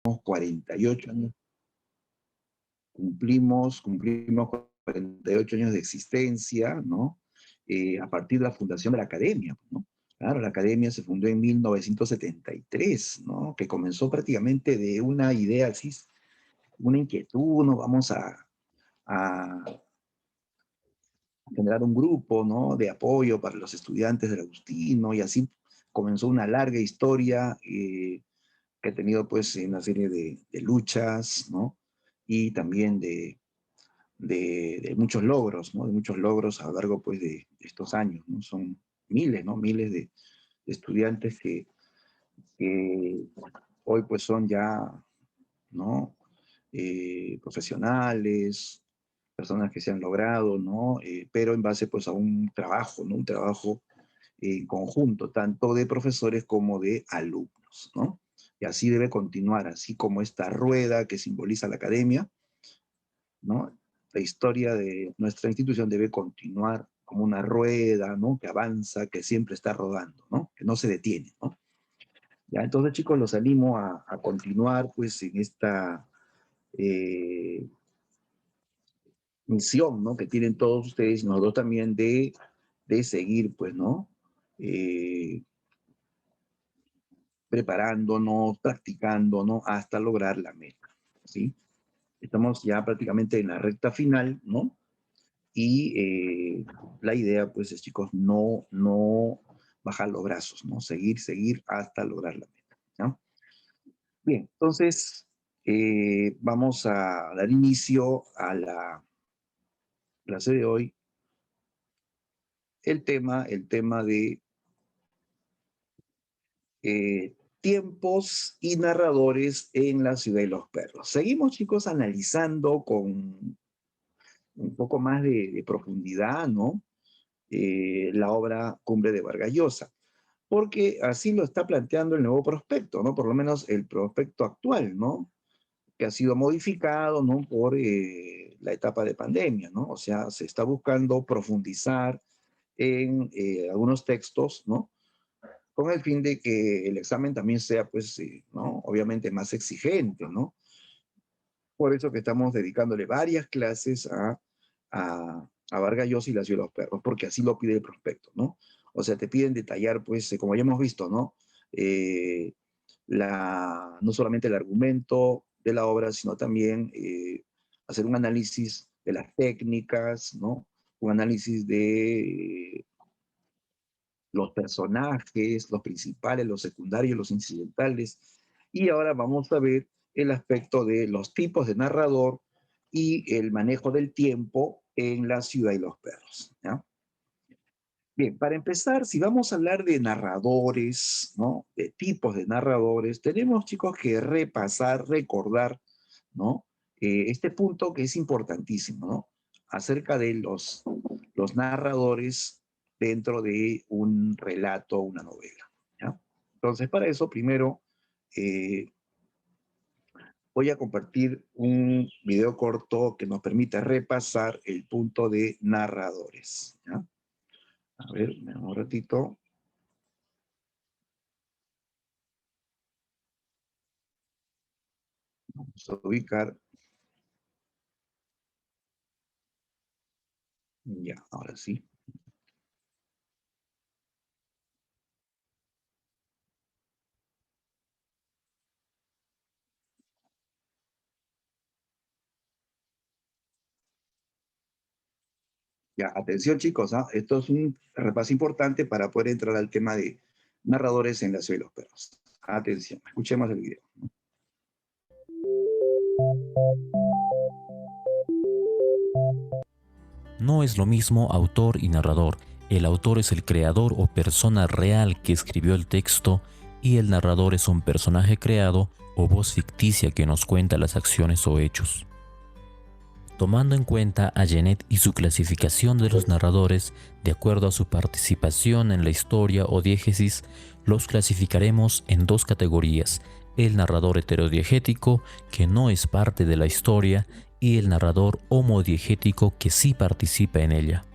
48 años, cumplimos 48 años de existencia, ¿no? A partir de la fundación de la academia, ¿no? Claro, la academia se fundó en 1973, ¿no? Que comenzó prácticamente de una idea así, una inquietud, ¿no? Vamos a generar un grupo, ¿no? De apoyo para los estudiantes del Agustino, y así comenzó una larga historia que ha tenido pues una serie de luchas, ¿no? Y también de muchos logros, ¿no? De muchos logros a lo largo pues de estos años, ¿no? Son miles, ¿no? Miles de estudiantes que hoy pues son ya, ¿no? Profesionales, personas que se han logrado, ¿no? Pero en base pues a un trabajo, ¿no? Un trabajo en conjunto, tanto de profesores como de alumnos, ¿no? Y así debe continuar, así como esta rueda que simboliza la academia, ¿no? La historia de nuestra institución debe continuar como una rueda, ¿no? Que avanza, que siempre está rodando, ¿no? Que no se detiene, ¿no? Ya, entonces, chicos, los animo a continuar, pues, en esta eh, misión, ¿no? Que tienen todos ustedes y nosotros también de seguir, pues, ¿no? Eh, preparándonos, practicando, ¿no? Hasta lograr la meta, ¿sí? Estamos ya prácticamente en la recta final, ¿no? Y la idea, pues, es, chicos, no bajar los brazos, ¿no? Seguir hasta lograr la meta, ¿no? Bien, entonces vamos a dar inicio a la clase de hoy. El tema de tiempos y narradores en La ciudad de los perros. Seguimos, chicos, analizando con un poco más de profundidad, ¿no? La obra Cumbre de Vargas Llosa, porque así lo está planteando el nuevo prospecto, ¿no? Por lo menos el prospecto actual, ¿no? Que ha sido modificado, ¿no? Por la etapa de pandemia, ¿no? O sea, se está buscando profundizar en algunos textos, ¿no? Con el fin de que el examen también sea, pues, ¿no? Obviamente más exigente, ¿no? Por eso que estamos dedicándole varias clases a Vargas Llosa y la ciudad de los perros, porque así lo pide el prospecto, ¿no? O sea, te piden detallar, pues, como ya hemos visto, ¿no? Eh, no solamente el argumento de la obra, sino también hacer un análisis de las técnicas, ¿no? Un análisis de los personajes, los principales, los secundarios, los incidentales. Y ahora vamos a ver el aspecto de los tipos de narrador y el manejo del tiempo en La ciudad y los perros, ¿ya? Bien, para empezar, si vamos a hablar de narradores, ¿no? De tipos de narradores, tenemos, chicos, que repasar, recordar, ¿no? Este punto que es importantísimo, ¿no? Acerca de los narradores dentro de un relato, una novela, ¿ya? Entonces, para eso, primero, eh, voy a compartir un video corto que nos permita repasar el punto de narradores, ¿ya? A ver, un ratito. Vamos a ubicar. Ya, ahora sí. Ya, atención, chicos, ¿ah? Esto es un repaso importante para poder entrar al tema de narradores en La ciudad de los perros. Atención, escuchemos el video. No es lo mismo autor y narrador. El autor es el creador o persona real que escribió el texto y el narrador es un personaje creado o voz ficticia que nos cuenta las acciones o hechos. Tomando en cuenta a Genet y su clasificación de los narradores de acuerdo a su participación en la historia o diégesis, los clasificaremos en dos categorías: el narrador heterodiegético, que no es parte de la historia, y el narrador homodiegético, que sí participa en ella.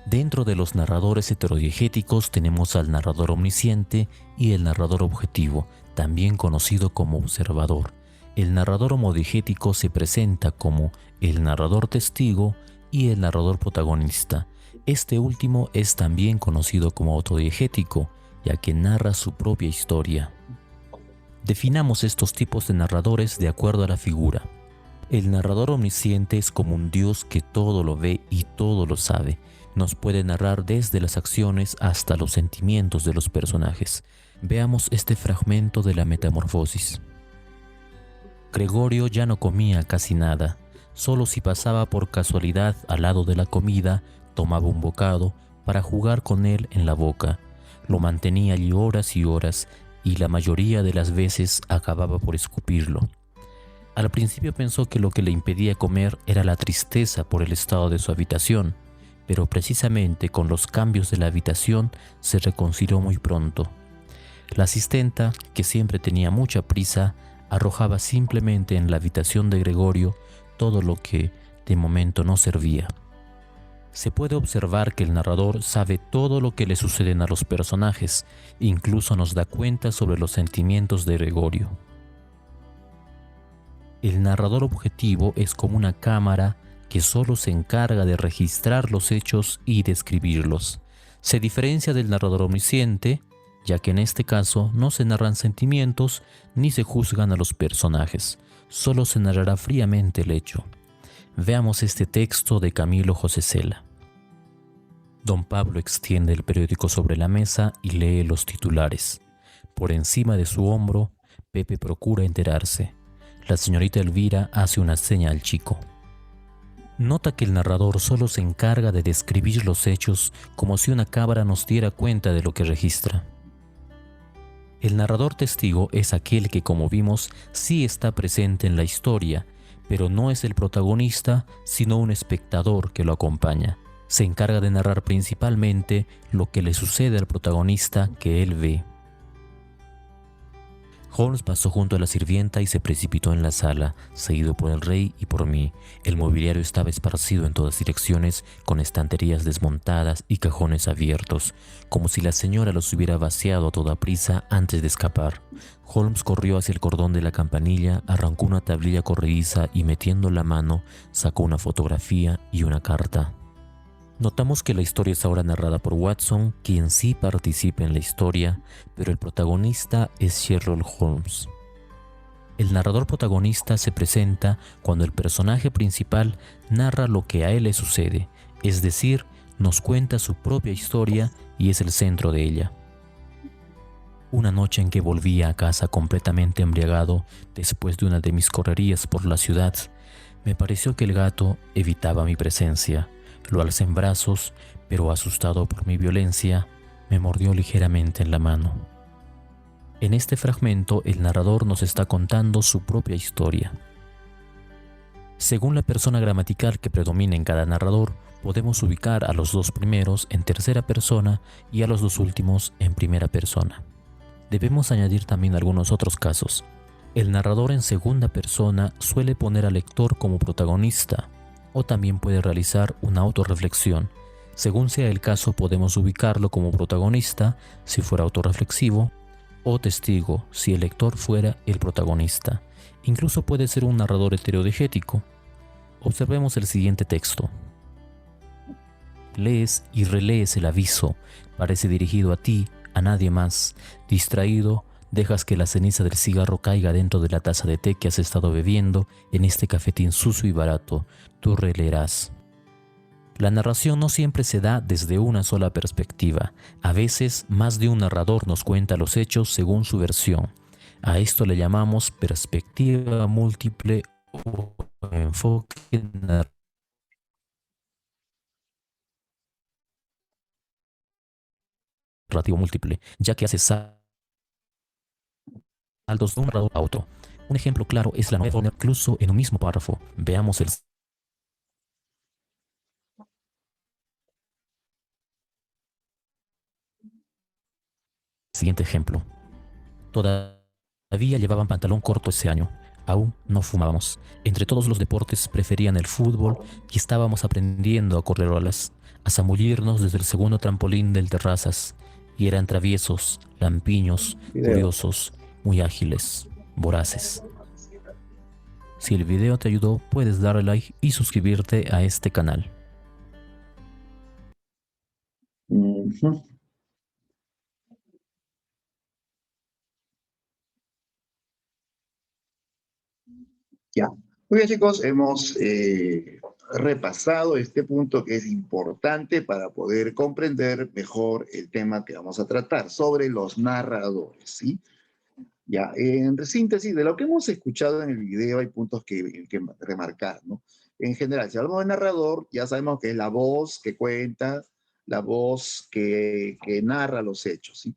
Dentro de los narradores heterodiegéticos tenemos al narrador omnisciente y el narrador objetivo, también conocido como observador. El narrador homodigético se presenta como el narrador testigo y el narrador protagonista. Este último es también conocido como autodiegético, ya que narra su propia historia. Definamos estos tipos de narradores de acuerdo a la figura. El narrador omnisciente es como un Dios que todo lo ve y todo lo sabe. Nos puede narrar desde las acciones hasta los sentimientos de los personajes. Veamos este fragmento de la Metamorfosis. Gregorio ya no comía casi nada. Solo si pasaba por casualidad al lado de la comida, tomaba un bocado para jugar con él en la boca. Lo mantenía allí horas y horas, y la mayoría de las veces acababa por escupirlo. Al principio pensó que lo que le impedía comer era la tristeza por el estado de su habitación, pero precisamente con los cambios de la habitación se reconcilió muy pronto. La asistenta, que siempre tenía mucha prisa, arrojaba simplemente en la habitación de Gregorio todo lo que de momento no servía. Se puede observar que el narrador sabe todo lo que le suceden a los personajes, incluso nos da cuenta sobre los sentimientos de Gregorio. El narrador objetivo es como una cámara que solo se encarga de registrar los hechos y describirlos. Se diferencia del narrador omnisciente, ya que en este caso no se narran sentimientos ni se juzgan a los personajes, solo se narrará fríamente el hecho. Veamos este texto de Camilo José Cela. Don Pablo extiende el periódico sobre la mesa y lee los titulares. Por encima de su hombro, Pepe procura enterarse. La señorita Elvira hace una seña al chico. Nota que el narrador solo se encarga de describir los hechos como si una cámara nos diera cuenta de lo que registra. El narrador testigo es aquel que, como vimos, sí está presente en la historia, pero no es el protagonista, sino un espectador que lo acompaña. Se encarga de narrar principalmente lo que le sucede al protagonista que él ve. Holmes pasó junto a la sirvienta y se precipitó en la sala, seguido por el rey y por mí. El mobiliario estaba esparcido en todas direcciones, con estanterías desmontadas y cajones abiertos, como si la señora los hubiera vaciado a toda prisa antes de escapar. Holmes corrió hacia el cordón de la campanilla, arrancó una tablilla corrediza y, metiendo la mano, sacó una fotografía y una carta. Notamos que la historia es ahora narrada por Watson, quien sí participa en la historia, pero el protagonista es Sherlock Holmes. El narrador protagonista se presenta cuando el personaje principal narra lo que a él le sucede, es decir, nos cuenta su propia historia y es el centro de ella. Una noche en que volvía a casa completamente embriagado después de una de mis correrías por la ciudad, me pareció que el gato evitaba mi presencia. Lo alcé en brazos, pero asustado por mi violencia, me mordió ligeramente en la mano. En este fragmento, el narrador nos está contando su propia historia. Según la persona gramatical que predomina en cada narrador, podemos ubicar a los dos primeros en tercera persona y a los dos últimos en primera persona. Debemos añadir también algunos otros casos. El narrador en segunda persona suele poner al lector como protagonista, o también puede realizar una autorreflexión. Según sea el caso, podemos ubicarlo como protagonista si fuera autorreflexivo, o testigo si el lector fuera el protagonista. Incluso puede ser un narrador heterodigético. Observemos el siguiente texto. Lees y relees el aviso, parece dirigido a ti, a nadie más. Distraído, dejas que la ceniza del cigarro caiga dentro de la taza de té que has estado bebiendo en este cafetín sucio y barato. Tú releerás. La narración no siempre se da desde una sola perspectiva. A veces, más de un narrador nos cuenta los hechos según su versión. A esto le llamamos perspectiva múltiple o enfoque narrativo múltiple, ya que hace saltos de un narrador a otro. Un ejemplo claro es la novela, incluso en un mismo párrafo. Veamos el siguiente ejemplo. Todavía llevaban pantalón corto ese año. Aún no fumábamos. Entre todos los deportes preferían el fútbol y estábamos aprendiendo a correr olas, a zambullirnos desde el segundo trampolín del terrazas. Y eran traviesos, lampiños, curiosos, muy ágiles, voraces. Si el video te ayudó, puedes darle like y suscribirte a este canal. Ujú. Ya. Muy bien, chicos, hemos repasado este punto que es importante para poder comprender mejor el tema que vamos a tratar sobre los narradores, ¿sí? Ya, en síntesis, de lo que hemos escuchado en el video hay puntos que remarcar, ¿no? En general, si hablamos de narrador, ya sabemos que es la voz que cuenta, la voz que narra los hechos, ¿sí?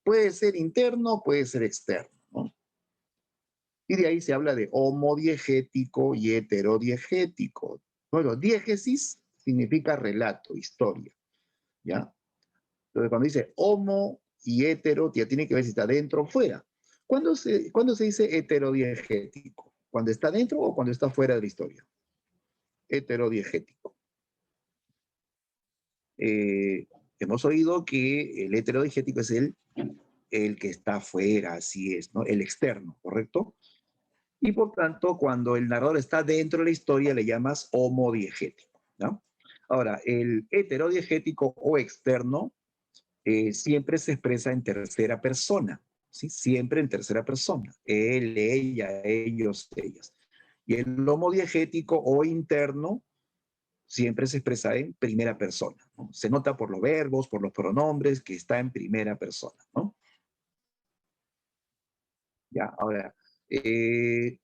Puede ser interno, puede ser externo, ¿no? Y de ahí se habla de homodiegético y heterodiegético. Bueno, diégesis significa relato, historia, ¿ya? Entonces, cuando dice homo y hetero, ya tiene que ver si está dentro o fuera. ¿Cuándo se dice heterodiegético? ¿Cuando está dentro o cuando está fuera de la historia? Heterodiegético. Eh, Hemos oído que el heterodiegético es el que está fuera, así es, ¿no? El externo, ¿correcto? Y por tanto, cuando el narrador está dentro de la historia, le llamas homodiegético, ¿no? Ahora, el heterodiegético o externo siempre se expresa en tercera persona, ¿sí? Siempre en tercera persona. Él, ella, ellos, ellas. Y el homodiegético o interno siempre se expresa en primera persona, ¿no? Se nota por los verbos, por los pronombres, que está en primera persona, ¿no? Ya, ahora, el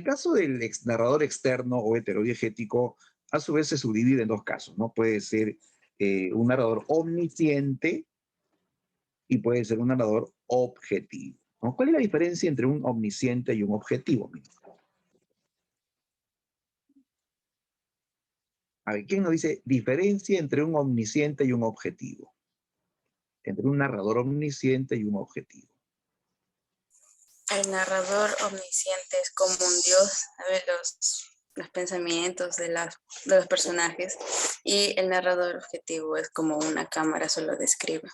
caso del narrador externo o heterodiegético, a su vez se subdivide en dos casos, ¿no? Puede ser un narrador omnisciente y puede ser un narrador objetivo, ¿no? ¿Cuál es la diferencia entre un omnisciente y un objetivo? A ver, ¿quién nos dice diferencia entre un omnisciente y un objetivo? Entre un narrador omnisciente y un objetivo. El narrador omnisciente es como un dios, sabe los pensamientos de los personajes, y el narrador objetivo es como una cámara, solo describe.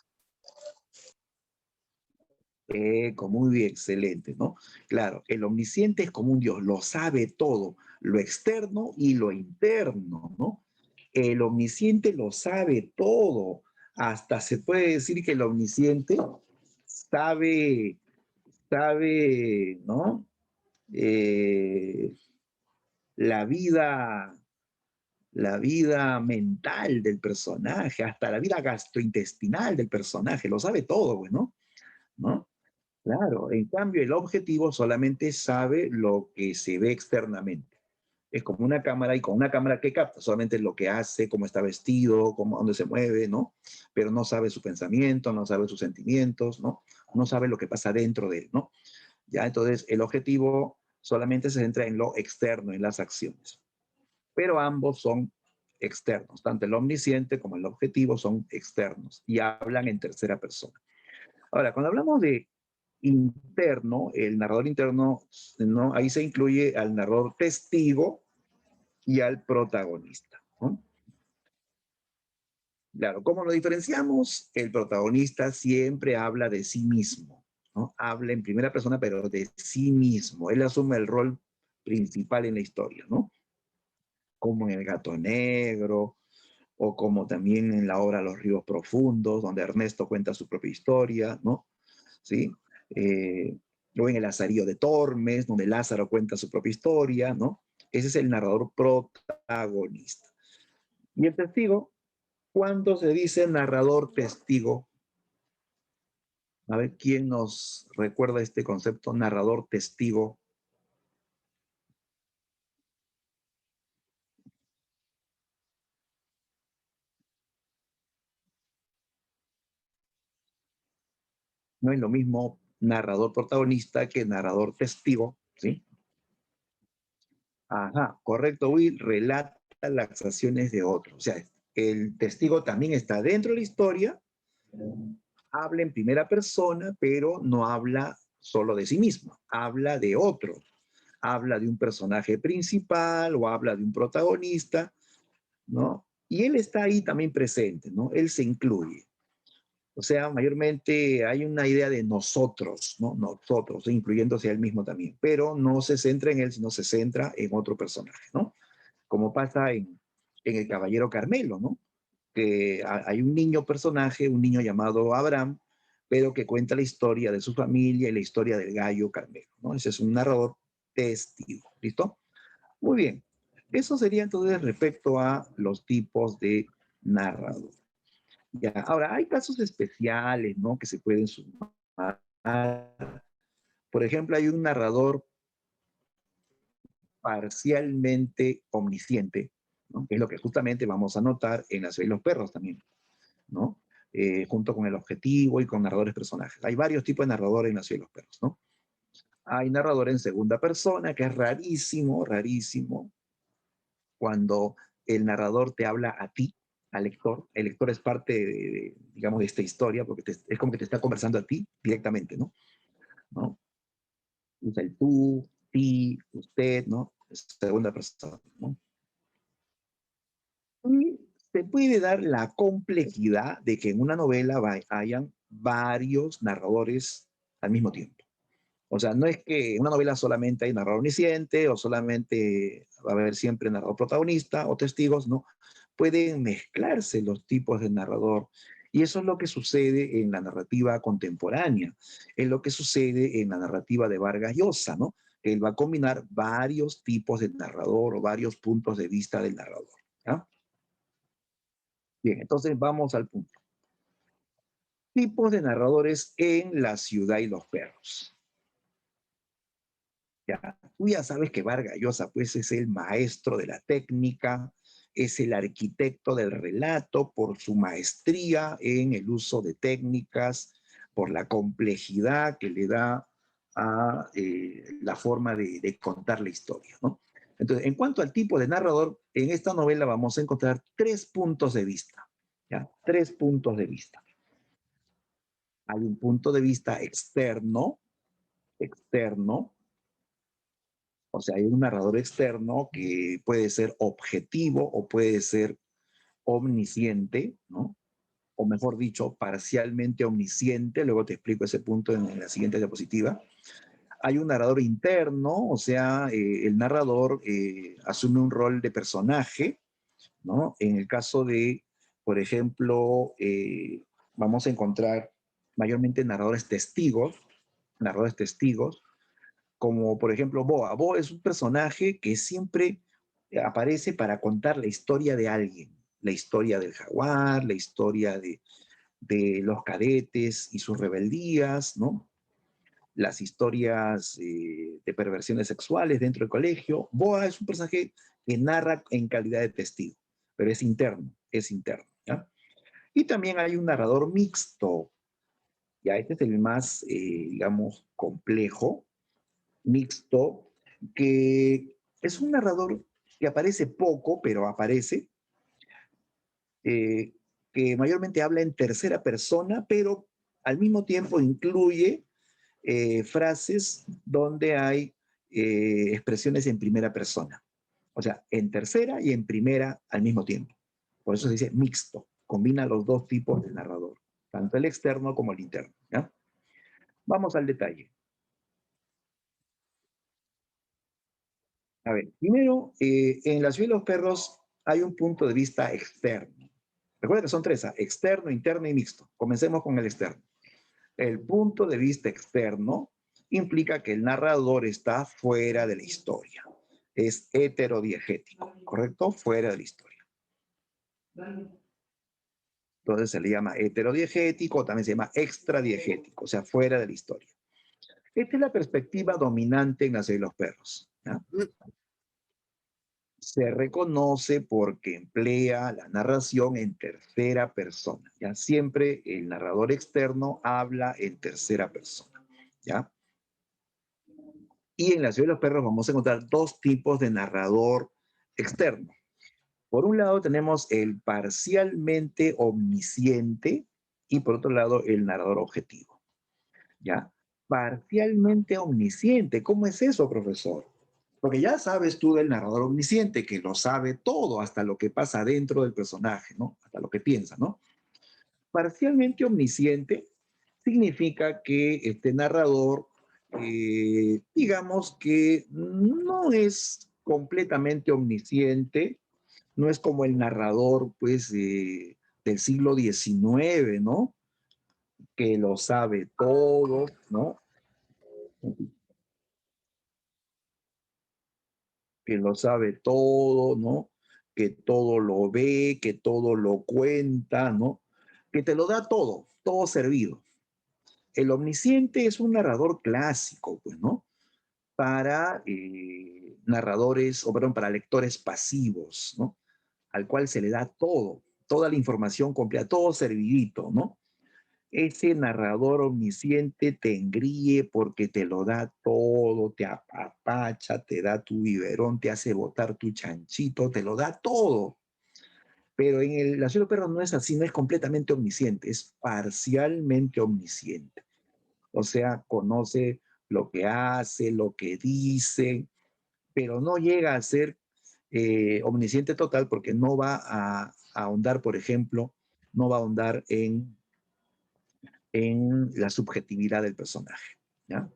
Muy bien, excelente, ¿no? Claro, el omnisciente es como un Dios, lo sabe todo, lo externo y lo interno, ¿no? El omnisciente lo sabe todo, hasta se puede decir que el omnisciente sabe, ¿no? Eh, la vida, la vida mental del personaje, hasta la vida gastrointestinal del personaje, lo sabe todo, pues, ¿no? ¿No? Claro, en cambio el objetivo solamente sabe lo que se ve externamente. Es como una cámara y con una cámara que capta solamente lo que hace, cómo está vestido, cómo, dónde se mueve, ¿no? Pero no sabe su pensamiento, no sabe sus sentimientos, ¿no? No sabe lo que pasa dentro de él, ¿no? Ya, entonces el objetivo solamente se centra en lo externo, en las acciones. Pero ambos son externos, tanto el omnisciente como el objetivo son externos y hablan en tercera persona. Ahora, cuando hablamos de interno, el narrador interno, ¿no? Ahí se incluye al narrador testigo y al protagonista, ¿no? Claro, ¿cómo lo diferenciamos? El protagonista siempre habla de sí mismo, ¿no? Habla en primera persona, pero de sí mismo. Él asume el rol principal en la historia, ¿no? Como en El Gato Negro, o como también en la obra Los Ríos Profundos, donde Ernesto cuenta su propia historia, ¿no? ¿Sí? O en El Lazarillo de Tormes, donde Lázaro cuenta su propia historia, ¿no? Ese es el narrador protagonista. Y el testigo, ¿cuándo se dice narrador testigo? A ver, ¿quién nos recuerda este concepto, narrador testigo? No es lo mismo narrador protagonista que narrador testigo, ¿sí? Ajá, correcto, Will, relata las acciones de otros. O sea, el testigo también está dentro de la historia, habla en primera persona, pero no habla solo de sí mismo, habla de otro, habla de un personaje principal o habla de un protagonista, ¿no? Y él está ahí también presente, ¿no? Él se incluye. O sea, mayormente hay una idea de nosotros, ¿no? Nosotros, incluyéndose a él mismo también, pero no se centra en él, sino se centra en otro personaje, ¿no? Como pasa en El Caballero Carmelo, ¿no? Que hay un niño personaje, un niño llamado Abraham, pero que cuenta la historia de su familia y la historia del gallo Carmelo, ¿no? Ese es un narrador testigo, ¿listo? Muy bien. Eso sería entonces respecto a los tipos de narrador. Ya, ahora, hay casos especiales, ¿no? Que se pueden sumar. Por ejemplo, hay un narrador parcialmente omnisciente, ¿no? Que es lo que justamente vamos a notar en La ciudad y los perros también, ¿no? Junto con el objetivo y con narradores personajes. Hay varios tipos de narradores en La ciudad y los perros, ¿no? Hay narrador en segunda persona, que es rarísimo, rarísimo, cuando el narrador te habla a ti, al lector. El lector es parte, digamos, de esta historia, porque es como que te está conversando a ti directamente, ¿no? ¿No? Usa el tú, ti, usted, ¿no? Es segunda persona, ¿no? Y se puede dar la complejidad de que en una novela hayan varios narradores al mismo tiempo. O sea, no es que en una novela solamente hay narrador omnisciente o solamente va a haber siempre narrador protagonista o testigos, no. Pueden mezclarse los tipos de narrador. Y eso es lo que sucede en la narrativa contemporánea, es lo que sucede en la narrativa de Vargas Llosa, ¿no? Él va a combinar varios tipos de narrador o varios puntos de vista del narrador. ¿Ya? Bien, entonces vamos al punto. Tipos de narradores en La ciudad y los perros. Ya, tú ya sabes que Vargas Llosa pues es el maestro de la técnica, es el arquitecto del relato por su maestría en el uso de técnicas, por la complejidad que le da a la forma de contar la historia, ¿no? Entonces, en cuanto al tipo de narrador, en esta novela vamos a encontrar tres puntos de vista, ¿ya? Tres puntos de vista. Hay un punto de vista externo, o sea, hay un narrador externo que puede ser objetivo o puede ser omnisciente, ¿no? O mejor dicho, parcialmente omnisciente, luego te explico ese punto en la siguiente diapositiva. Hay un narrador interno, o sea, el narrador asume un rol de personaje, ¿no? En el caso de, por ejemplo, vamos a encontrar mayormente narradores testigos, como por ejemplo Boa. Boa es un personaje que siempre aparece para contar la historia de alguien, la historia del jaguar, la historia de los cadetes y sus rebeldías, ¿no? Las historias de perversiones sexuales dentro del colegio. Boa es un personaje que narra en calidad de testigo, pero es interno, ¿ya? Y también hay un narrador mixto, ya este es el más, digamos, complejo, mixto, que es un narrador que aparece poco, pero aparece, eh, que mayormente habla en tercera persona, pero al mismo tiempo incluye frases donde hay expresiones en primera persona. O sea, en tercera y en primera al mismo tiempo. Por eso se dice mixto, combina los dos tipos de narrador, tanto el externo como el interno, ¿ya? Vamos al detalle. A ver, primero, en La ciudad de los perros hay un punto de vista externo. Recuerda que son tres, externo, interno y mixto. Comencemos con el externo. El punto de vista externo implica que el narrador está fuera de la historia. Es heterodiegético, ¿correcto? Fuera de la historia. Entonces se le llama heterodiegético, también se llama extradiegético, o sea, fuera de la historia. Esta es la perspectiva dominante en La ciudad de los perros, ¿ya? Se reconoce porque emplea la narración en tercera persona, ¿ya? Siempre el narrador externo habla en tercera persona, ¿ya? Y en La ciudad de los perros vamos a encontrar dos tipos de narrador externo. Por un lado tenemos el parcialmente omnisciente y por otro lado el narrador objetivo, ¿ya? Parcialmente omnisciente, ¿cómo es eso, profesor? Porque ya sabes tú del narrador omnisciente, que lo sabe todo, hasta lo que pasa dentro del personaje, ¿no? Hasta lo que piensa, ¿no? Parcialmente omnisciente significa que este narrador, digamos que no es completamente omnisciente, no es como el narrador, pues, del siglo XIX, ¿no? Que lo sabe todo, ¿no? Que lo sabe todo, ¿no? Que todo lo ve, que todo lo cuenta, ¿no? Que te lo da todo, todo servido. El omnisciente es un narrador clásico, pues, ¿no? Para narradores, o perdón, para lectores pasivos, ¿no? Al cual se le da todo, toda la información completa, todo servidito, ¿no? Ese narrador omnisciente te engríe porque te lo da todo, te apapacha, te da tu biberón, te hace botar tu chanchito, te lo da todo. Pero en la ciudad de los perros no es así, no es completamente omnisciente, es parcialmente omnisciente. O sea, conoce lo que hace, lo que dice, pero no llega a ser omnisciente total porque no va a ahondar, por ejemplo, no va a ahondar en la subjetividad del personaje, ¿ya?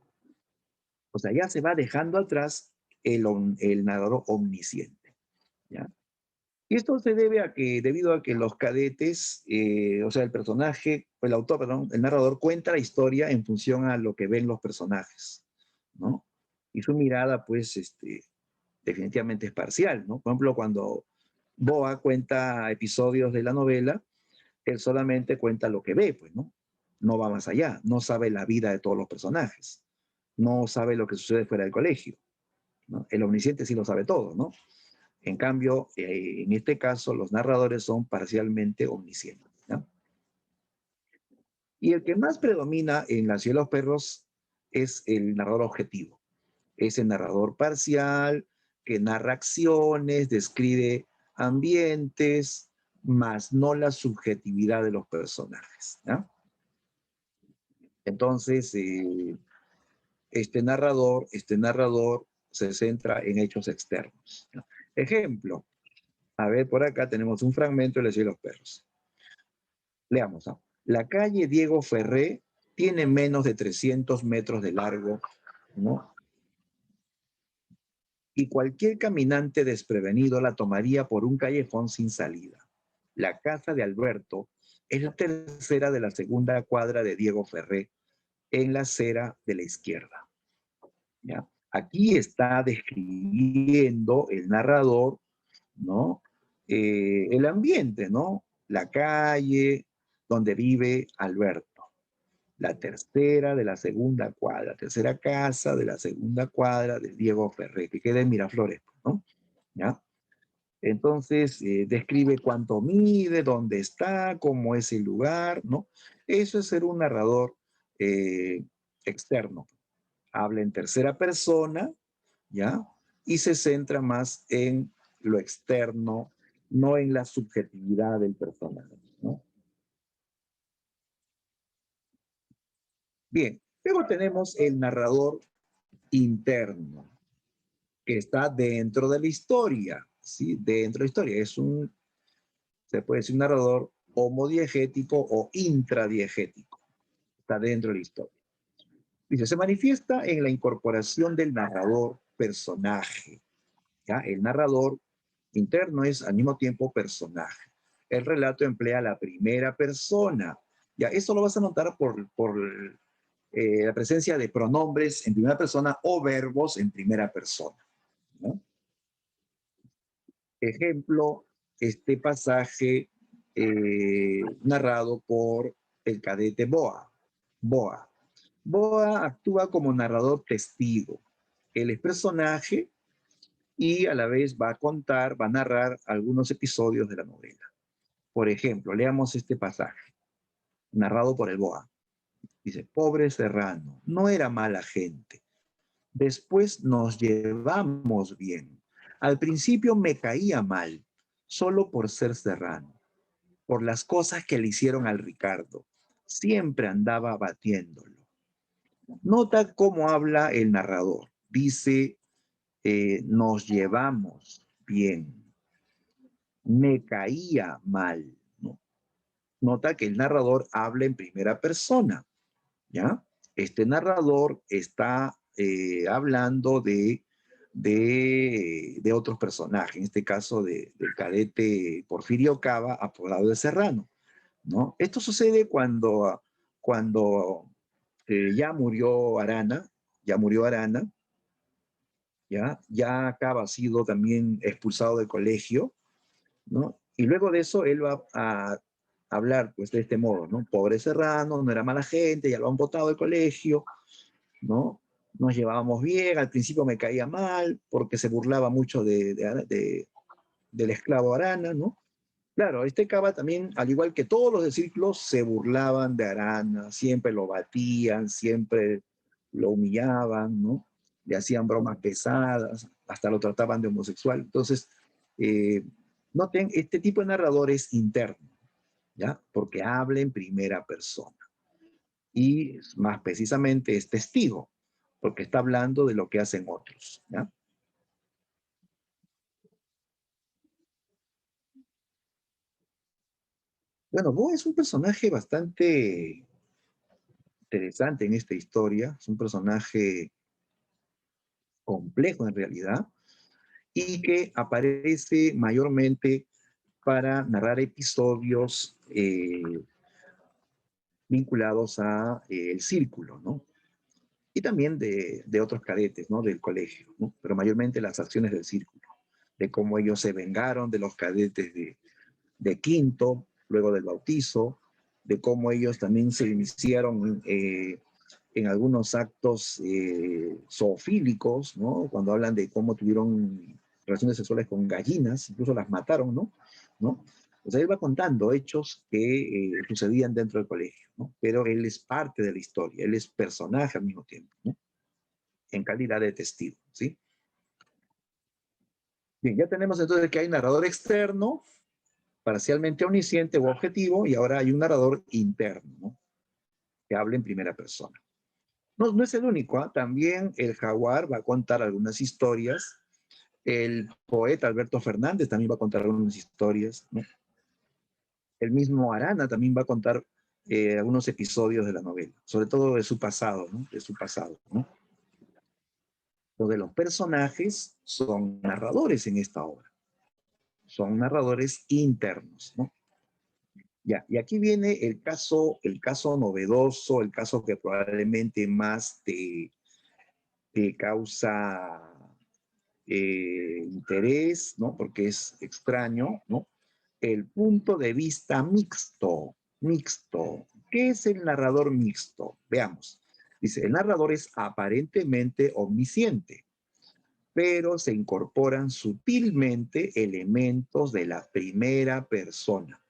O sea, ya se va dejando atrás el narrador omnisciente, ¿ya? Y esto se debe a que, debido a que los cadetes, o sea, el personaje, el autor, perdón, el narrador cuenta la historia en función a lo que ven los personajes, ¿no? Y su mirada, pues, definitivamente es parcial, ¿no? Por ejemplo, cuando Boa cuenta episodios de la novela, él solamente cuenta lo que ve, pues, ¿no? No va más allá, no sabe la vida de todos los personajes, no sabe lo que sucede fuera del colegio, ¿no? El omnisciente sí lo sabe todo, ¿no? En cambio, en este caso, los narradores son parcialmente omniscientes, ¿no? Y el que más predomina en La ciudad de los perros es el narrador objetivo. Es el narrador parcial que narra acciones, describe ambientes, más no la subjetividad de los personajes, ¿no? Entonces, este narrador se centra en hechos externos, ¿no? Ejemplo, a ver, por acá tenemos un fragmento de La ciudad de los perros. Leamos, ¿no? La calle Diego Ferré tiene menos de 300 metros de largo, ¿no? Y cualquier caminante desprevenido la tomaría por un callejón sin salida. La casa de Alberto es la tercera de la segunda cuadra de Diego Ferré, en la acera de la izquierda, ¿ya? Aquí está describiendo el narrador, ¿no? El ambiente, ¿no? La calle donde vive Alberto, la tercera de la segunda cuadra, tercera casa de la segunda cuadra de Diego Ferré, que queda en Miraflores, ¿no? ¿Ya? Entonces, describe cuánto mide, dónde está, cómo es el lugar, ¿no? Eso es ser un narrador eh, externo. Habla en tercera persona, ¿ya? Y se centra más en lo externo, no en la subjetividad del personaje, ¿no? Bien, luego tenemos el narrador interno, que está dentro de la historia, ¿sí? Dentro de la historia. Se puede decir un narrador homodiegético o intradiegético. Está dentro de la historia. Dice, se manifiesta en la incorporación del narrador personaje. ¿Ya? El narrador interno es al mismo tiempo personaje. El relato emplea la primera persona. Ya, esto lo vas a notar por la presencia de pronombres en primera persona o verbos en primera persona, ¿no? Ejemplo, este pasaje narrado por el cadete Boa. Boa. Boa actúa como narrador testigo. Él es personaje y a la vez va a contar, va a narrar algunos episodios de la novela. Por ejemplo, leamos este pasaje, narrado por el Boa. Dice, pobre Serrano, no era mala gente. Después nos llevamos bien. Al principio me caía mal, solo por ser Serrano, por las cosas que le hicieron al Ricardo. Siempre andaba batiéndolo. Nota cómo habla el narrador. Dice, nos llevamos bien. Me caía mal, ¿no? nota que el narrador habla en primera persona, ¿ya? Este narrador está hablando de otros personajes, en este caso del cadete Porfirio Cava, apodado de Serrano, ¿no? Esto sucede cuando ya murió Arana, ya Cava ha sido también expulsado del colegio, ¿no? Y luego de eso él va a hablar pues de este modo, ¿no? Pobre Serrano, no era mala gente, ya lo han botado del colegio, ¿no? Nos llevábamos bien, al principio me caía mal porque se burlaba mucho del esclavo Arana, ¿no? Claro, este Cava también, al igual que todos los de Círculos, se burlaban de Arana, siempre lo batían, siempre lo humillaban, ¿no? Le hacían bromas pesadas, hasta lo trataban de homosexual. Entonces, eh, noten, este tipo de narrador es interno, ¿ya? Porque habla en primera persona. Y más precisamente es testigo, porque está hablando de lo que hacen otros, ¿ya? Bueno, Bo es un personaje bastante interesante en esta historia, es un personaje complejo en realidad, y que aparece mayormente para narrar episodios vinculados a el círculo, ¿no? Y también de otros cadetes, ¿no? Del colegio, ¿no? Pero mayormente las acciones del círculo, de cómo ellos se vengaron de los cadetes de quinto, luego del bautizo, de cómo ellos también se iniciaron en algunos actos zoofílicos, ¿no? Cuando hablan de cómo tuvieron relaciones sexuales con gallinas, incluso las mataron, ¿no? ¿No? O sea, él va contando hechos que sucedían dentro del colegio, ¿no? Pero él es parte de la historia, él es personaje al mismo tiempo, ¿no? En calidad de testigo, ¿sí? Bien, ya tenemos entonces que hay narrador externo, parcialmente omnisciente o objetivo, y ahora hay un narrador interno, ¿no? Que habla en primera persona. No, no es el único, ¿eh? También el Jaguar va a contar algunas historias, el poeta Alberto Fernández también va a contar algunas historias, ¿no? El mismo Arana también va a contar algunos episodios de la novela, sobre todo de su pasado, ¿no? De su pasado, ¿no? Donde los personajes son narradores en esta obra, son narradores internos, ¿no? Ya, y aquí viene el caso novedoso, el caso que probablemente más te causa interés, ¿no? Porque es extraño, ¿no? El punto de vista mixto, mixto. ¿Qué es el narrador mixto? Veamos. Dice, el narrador es aparentemente omnisciente, pero se incorporan sutilmente elementos de la primera persona.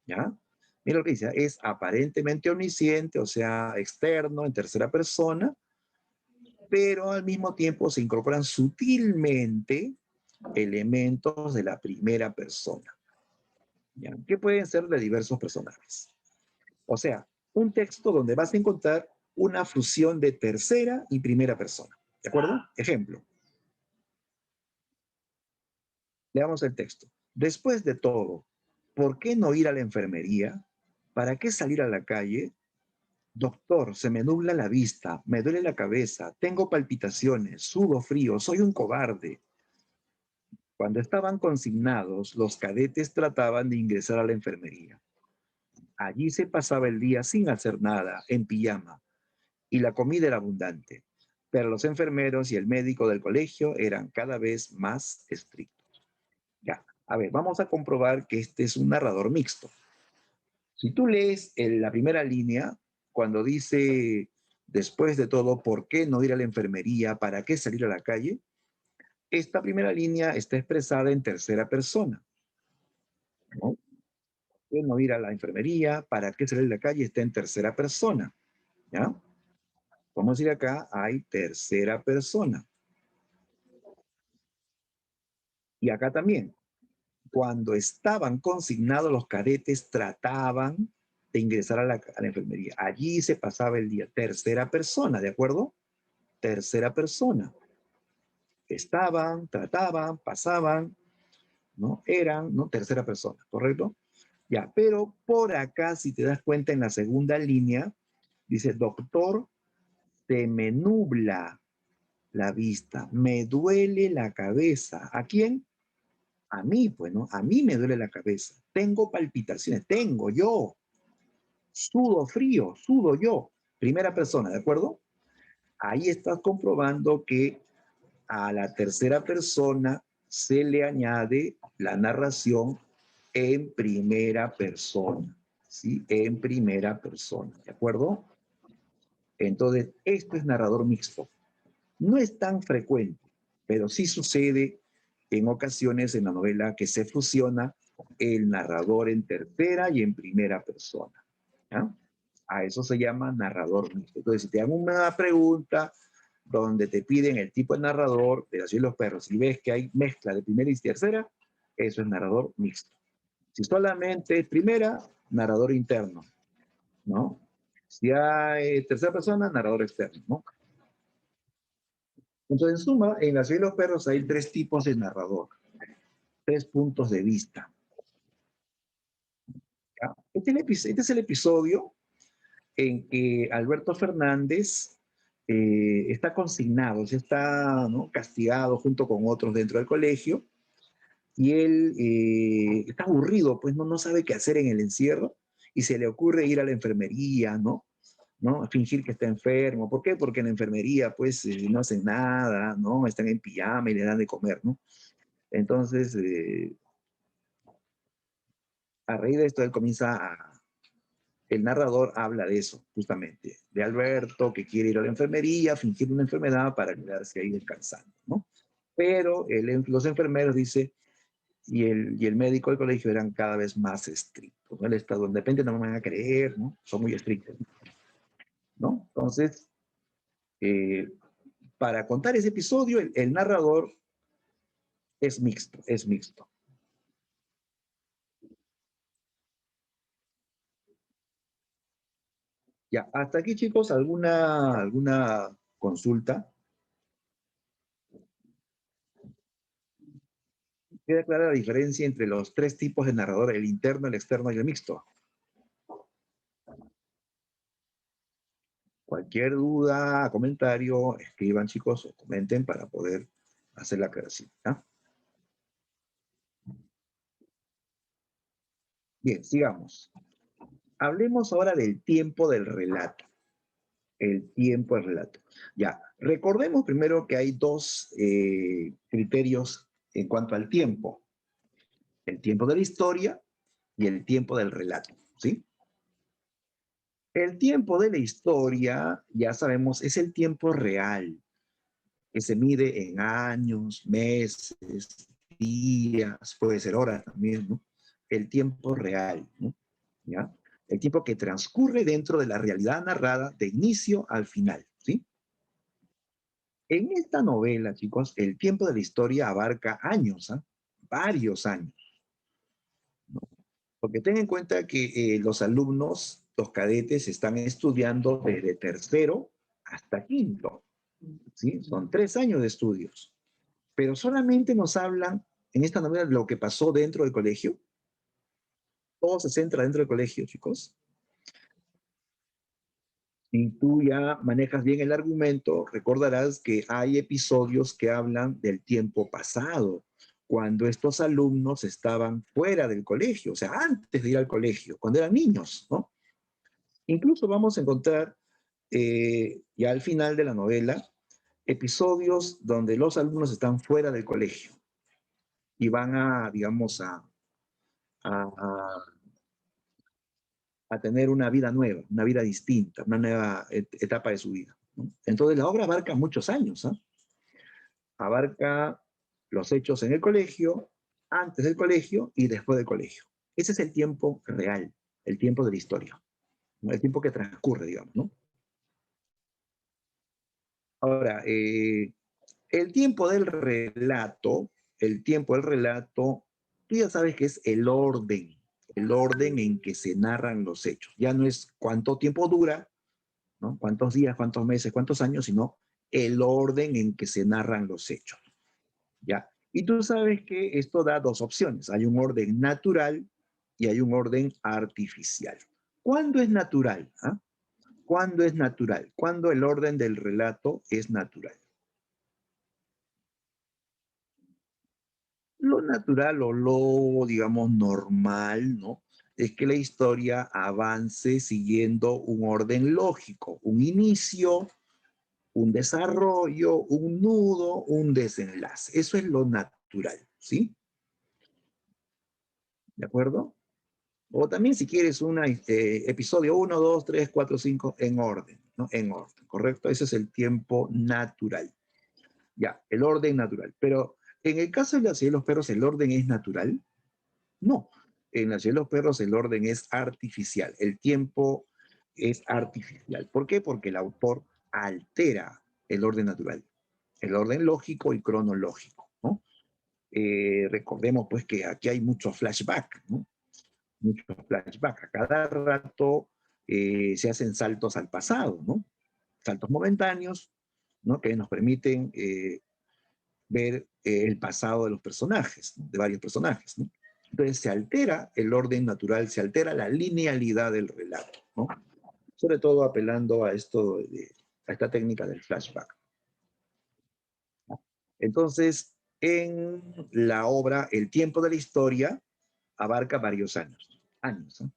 ¿Ya? Mira lo que dice, es aparentemente omnisciente, o sea, externo, en tercera persona, pero al mismo tiempo se incorporan sutilmente elementos de la primera persona, ¿ya? Que pueden ser de diversos personajes. O sea, un texto donde vas a encontrar una fusión de tercera y primera persona. ¿De acuerdo? Ejemplo, leamos el texto. Después de todo, ¿por qué no ir a la enfermería? ¿Para qué salir a la calle? Doctor, se me nubla la vista, me duele la cabeza, tengo palpitaciones, sudo frío, soy un cobarde. Cuando estaban consignados, los cadetes trataban de ingresar a la enfermería. Allí se pasaba el día sin hacer nada, en pijama, y la comida era abundante. Pero los enfermeros y el médico del colegio eran cada vez más estrictos. Ya, a ver, vamos a comprobar que este es un narrador mixto. Si tú lees la primera línea, cuando dice, después de todo, ¿por qué no ir a la enfermería? ¿Para qué salir a la calle? Esta primera línea está expresada en tercera persona, ¿no? ¿Por qué no ir a la enfermería? ¿Para qué salir a la calle? Está en tercera persona, ¿ya? Vamos a decir acá, hay tercera persona. Y acá también, cuando estaban consignados los cadetes, trataban de ingresar a la enfermería. Allí se pasaba el día, tercera persona, ¿de acuerdo? Tercera persona. Estaban, trataban, pasaban, ¿no? Eran, ¿no? Tercera persona, ¿correcto? Ya, pero por acá, si te das cuenta en la segunda línea, dice, doctor, se me nubla la vista, me duele la cabeza. ¿A quién? A mí, pues, ¿no? A mí me duele la cabeza. Tengo palpitaciones, tengo yo. Sudo frío, sudo yo. Primera persona, ¿de acuerdo? Ahí estás comprobando que a la tercera persona se le añade la narración en primera persona, ¿sí? En primera persona, ¿de acuerdo? Entonces, esto es narrador mixto. No es tan frecuente, pero sí sucede en ocasiones en la novela que se fusiona el narrador en tercera y en primera persona, ¿ya? A eso se llama narrador mixto. Entonces, si te hago una pregunta donde te piden el tipo de narrador de La ciudad de los perros y ves que hay mezcla de primera y tercera, eso es narrador mixto. Si solamente es primera, narrador interno, ¿no? Si hay tercera persona, narrador externo, ¿no? Entonces, en suma, en La ciudad de los perros hay tres tipos de narrador, tres puntos de vista. ¿Ya? Este es el episodio en que Alberto Fernández está consignado, o sea, está, ¿no?, castigado junto con otros dentro del colegio, y él está aburrido, pues no sabe qué hacer en el encierro, y se le ocurre ir a la enfermería, ¿no? ¿No? Fingir que está enfermo. ¿Por qué? Porque en la enfermería, pues, no hacen nada, ¿no? Están en pijama y le dan de comer, ¿no? Entonces, a raíz de esto, él comienza a... El narrador habla de eso, justamente, de Alberto que quiere ir a la enfermería, fingir una enfermedad para quedarse ahí descansando, ¿no? Pero los enfermeros, dice, y el médico del colegio eran cada vez más estrictos, ¿no? El estado, de repente no me van a creer, ¿no? Son muy estrictos, ¿no? Entonces, eh, para contar ese episodio, el narrador es mixto, es mixto. Ya, hasta aquí, chicos, ¿alguna consulta? Queda clara la diferencia entre los tres tipos de narrador, el interno, el externo y el mixto. Cualquier duda, comentario, escriban, chicos, o comenten para poder hacer la aclaración, ¿ya? Bien, sigamos. Hablemos ahora del tiempo del relato. El tiempo del relato. Ya, recordemos primero que hay dos criterios en cuanto al tiempo. El tiempo de la historia y el tiempo del relato, ¿sí? El tiempo de la historia, ya sabemos, es el tiempo real, que se mide en años, meses, días, puede ser horas también, ¿no? El tiempo real, ¿no? ¿Ya? El tiempo que transcurre dentro de la realidad narrada de inicio al final, ¿sí? En esta novela, chicos, el tiempo de la historia abarca años, ¿eh? Varios años, ¿no? Porque ten en cuenta que los alumnos, los cadetes, están estudiando desde tercero hasta quinto, ¿sí? Son 3 años de estudios. Pero solamente nos hablan en esta novela de lo que pasó dentro del colegio. Todo se centra dentro del colegio, chicos. Si tú ya manejas bien el argumento, recordarás que hay episodios que hablan del tiempo pasado, cuando estos alumnos estaban fuera del colegio, o sea, antes de ir al colegio, cuando eran niños, ¿no? Incluso vamos a encontrar ya al final de la novela episodios donde los alumnos están fuera del colegio y van a, digamos, a a tener una vida nueva, una vida distinta, una nueva etapa de su vida, ¿no? Entonces la obra abarca muchos años, ¿eh? Abarca los hechos en el colegio, antes del colegio y después del colegio. Ese es el tiempo real, el tiempo de la historia, ¿no? El tiempo que transcurre, digamos, ¿no? Ahora, el tiempo del relato, tú ya sabes que es el orden en que se narran los hechos. Ya no es cuánto tiempo dura, ¿no? Cuántos días, cuántos meses, cuántos años, sino el orden en que se narran los hechos, ¿ya? Y tú sabes que esto da dos opciones. Hay un orden natural y hay un orden artificial. ¿Cuándo es natural? ¿Ah? ¿Cuándo es natural? ¿Cuándo el orden del relato es natural? Lo natural o lo, digamos, normal, ¿no? Es que la historia avance siguiendo un orden lógico, un inicio, un desarrollo, un nudo, un desenlace. Eso es lo natural, ¿sí? ¿De acuerdo? O también si quieres un episodio 1, 2, 3, 4, 5 en orden, ¿no? En orden, ¿correcto? Ese es el tiempo natural. Ya, el orden natural. Pero en el caso de La Ciudad de los Perros, ¿el orden es natural? No. En La Ciudad de los Perros el orden es artificial. El tiempo es artificial. ¿Por qué? Porque el autor altera el orden natural, el orden lógico y cronológico, ¿no? Recordemos pues que aquí hay mucho flashback, ¿no? Mucho flashback. A cada rato se hacen saltos al pasado, ¿no? Saltos momentáneos, ¿no? Que nos permiten ver el pasado de los personajes, ¿no? De varios personajes, ¿no? Entonces se altera el orden natural, se altera la linealidad del relato, ¿no? Sobre todo apelando a a esta técnica del flashback. Entonces, en la obra, el tiempo de la historia abarca varios años, ¿no?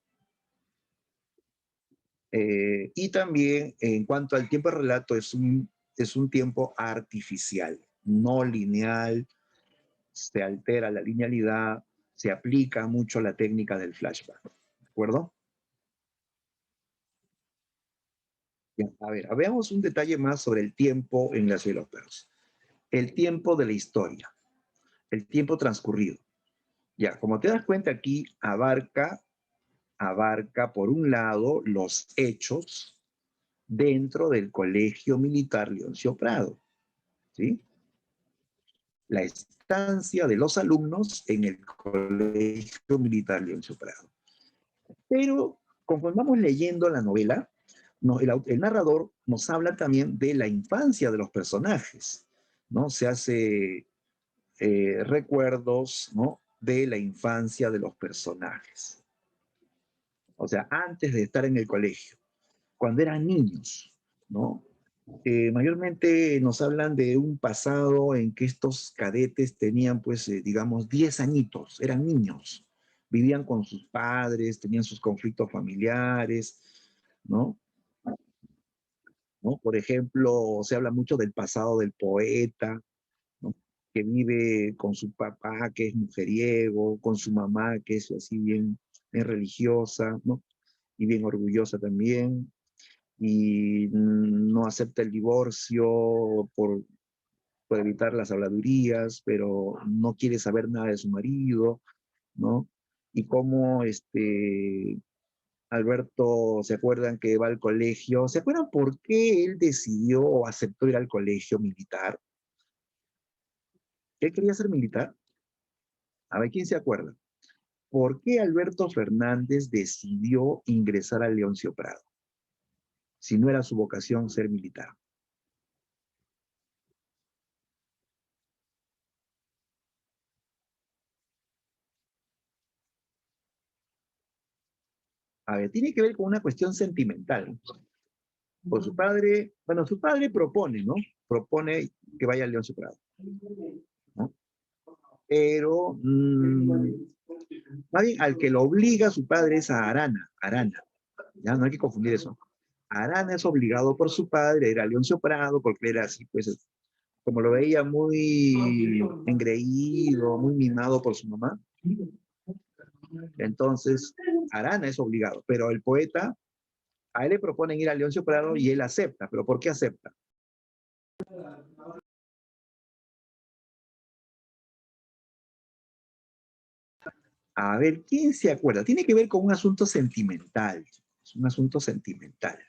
Y también en cuanto al tiempo de relato es un tiempo artificial, no lineal, se altera la linealidad, se aplica mucho la técnica del flashback. ¿De acuerdo? Bien, a ver, veamos un detalle más sobre el tiempo en La Ciudad de los Perros. El tiempo de la historia, el tiempo transcurrido. Ya, como te das cuenta aquí, abarca por un lado los hechos dentro del Colegio Militar Leoncio Prado, ¿sí? La estancia de los alumnos en el Colegio Militar Leoncio Prado. Pero conforme vamos leyendo la novela, el narrador nos habla también de la infancia de los personajes, ¿no? Se hace recuerdos, ¿no? De la infancia de los personajes. O sea, antes de estar en el colegio, cuando eran niños, ¿no? Mayormente nos hablan de un pasado en que estos cadetes tenían, pues, digamos, 10 añitos, eran niños, vivían con sus padres, tenían sus conflictos familiares, ¿no? ¿No? Por ejemplo, se habla mucho del pasado del poeta, ¿no? Que vive con su papá, que es mujeriego, con su mamá, que es así bien religiosa, ¿no? Y bien orgullosa también, y no acepta el divorcio por evitar las habladurías, pero no quiere saber nada de su marido, ¿no? Y cómo Alberto, ¿se acuerdan que va al colegio? ¿Se acuerdan por qué él decidió o aceptó ir al colegio militar? ¿Él quería ser militar? A ver, ¿quién se acuerda? ¿Por qué Alberto Fernández decidió ingresar al Leoncio Prado? Si no era su vocación ser militar. A ver, tiene que ver con una cuestión sentimental. Por su padre, bueno, su padre propone, ¿no? Propone que vaya al Leoncio Prado, ¿no? Pero, más bien, al que lo obliga su padre es a Arana, ya no hay que confundir eso. Arana es obligado por su padre, era Leoncio Prado, porque era así, pues, como lo veía muy engreído, muy mimado por su mamá. Entonces, Arana es obligado, pero el poeta, a él le proponen ir a Leoncio Prado y él acepta. ¿Pero por qué acepta? A ver, ¿quién se acuerda? Tiene que ver con un asunto sentimental. Es un asunto sentimental.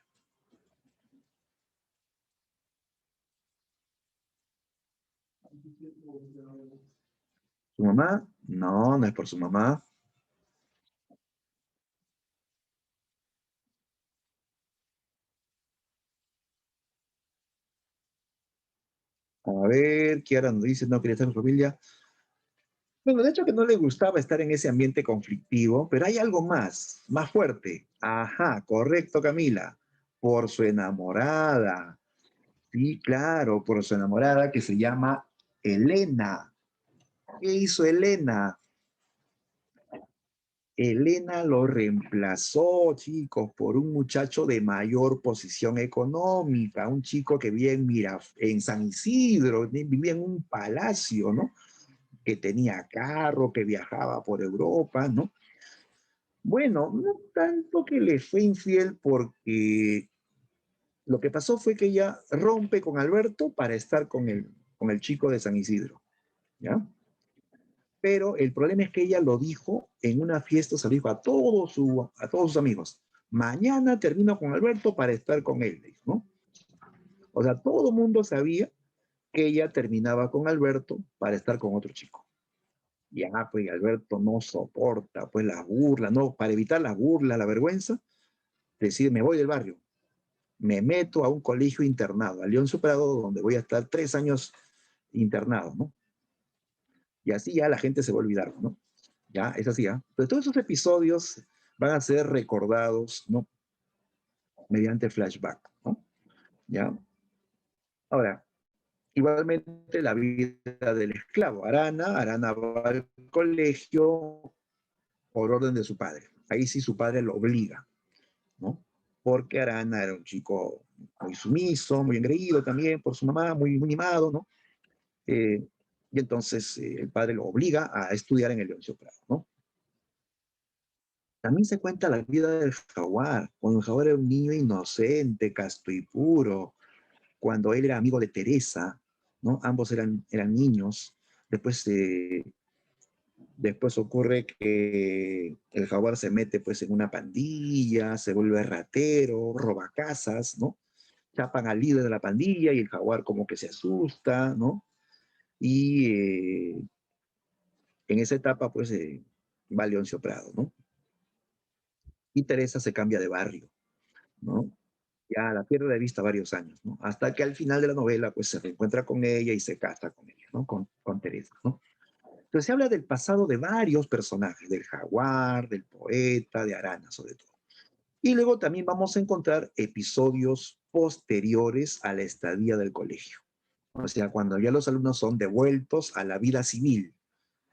¿Su mamá? No, no es por su mamá. A ver, Kiara nos dice, no quería estar en familia. Bueno, de hecho que no le gustaba estar en ese ambiente conflictivo, pero hay algo más fuerte. Ajá, correcto, Camila. Por su enamorada. Sí, claro, por su enamorada que se llama Elena. ¿Qué hizo Elena? Elena lo reemplazó, chicos, por un muchacho de mayor posición económica, un chico que vivía en San Isidro, vivía en un palacio, ¿no? Que tenía carro, que viajaba por Europa, ¿no? Bueno, no tanto que le fue infiel porque lo que pasó fue que ella rompe con Alberto para estar con el chico de San Isidro, ¿ya? Pero el problema es que ella lo dijo en una fiesta, se lo dijo a todos sus amigos. Mañana termino con Alberto para estar con él, ¿no? O sea, todo el mundo sabía que ella terminaba con Alberto para estar con otro chico. Ya, pues Alberto no soporta, pues las burlas, no, para evitar las burlas, la vergüenza, decide, me voy del barrio, me meto a un colegio internado, a León Prado, donde voy a estar 3 años internado, ¿no? Y así ya la gente se va a olvidar, ¿no? Ya, es así, ¿ah? Pero todos esos episodios van a ser recordados, ¿no? Mediante flashback, ¿no? ¿Ya? Ahora, igualmente la vida del esclavo. Arana va al colegio por orden de su padre. Ahí sí su padre lo obliga, ¿no? Porque Arana era un chico muy sumiso, muy engreído también por su mamá, muy mimado, ¿no? Y entonces el padre lo obliga a estudiar en el Leoncio Prado, ¿no? También se cuenta la vida del jaguar, cuando el jaguar era un niño inocente, casto y puro, cuando él era amigo de Teresa, ¿no? Ambos eran niños. Después, después ocurre que el jaguar se mete pues en una pandilla, se vuelve ratero, roba casas, ¿no? Tapan al líder de la pandilla y el jaguar como que se asusta, ¿no? Y en esa etapa pues va Leoncio Prado, ¿no? Y Teresa se cambia de barrio, ¿no? Ya la pierde de vista varios años, ¿no? Hasta que al final de la novela, pues se reencuentra con ella y se casa con ella, ¿no? Con Teresa, ¿no? Entonces se habla del pasado de varios personajes, del jaguar, del poeta, de Arana, sobre todo. Y luego también vamos a encontrar episodios posteriores a la estadía del colegio. O sea, cuando ya los alumnos son devueltos a la vida civil.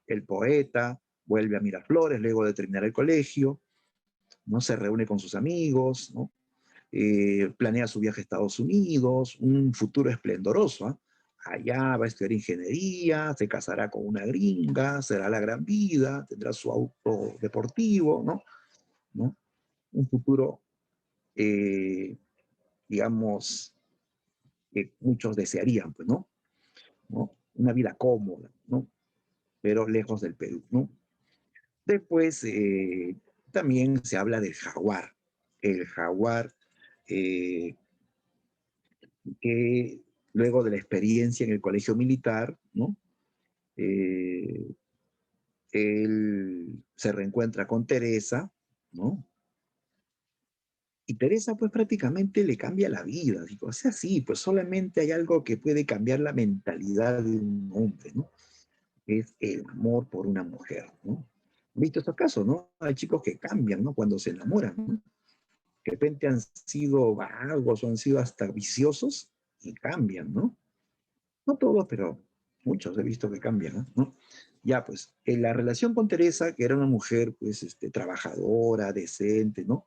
El poeta vuelve a Miraflores luego de terminar el colegio, ¿no? Se reúne con sus amigos, ¿no? Planea su viaje a Estados Unidos, un futuro esplendoroso. ¿Eh? Allá va a estudiar ingeniería, se casará con una gringa, será la gran vida, tendrá su auto deportivo, ¿no? ¿No? Un futuro, eh, digamos, que muchos desearían, pues, ¿no? ¿No? Una vida cómoda, ¿no? Pero lejos del Perú, ¿no? Después también se habla del jaguar. El jaguar eh, que luego de la experiencia en el colegio militar, ¿no? Eh, él se reencuentra con Teresa, ¿no? Y Teresa pues prácticamente le cambia la vida. Digo, o sea, sí, pues solamente hay algo que puede cambiar la mentalidad de un hombre, ¿no? Es el amor por una mujer, ¿no? ¿Han visto estos casos, no? Hay chicos que cambian, ¿no? Cuando se enamoran, ¿no? De repente han sido vagos o han sido hasta viciosos y cambian, ¿no? No todos, pero muchos he visto que cambian, ¿no? Ya, pues, en la relación con Teresa, que era una mujer, pues, trabajadora, decente, ¿no?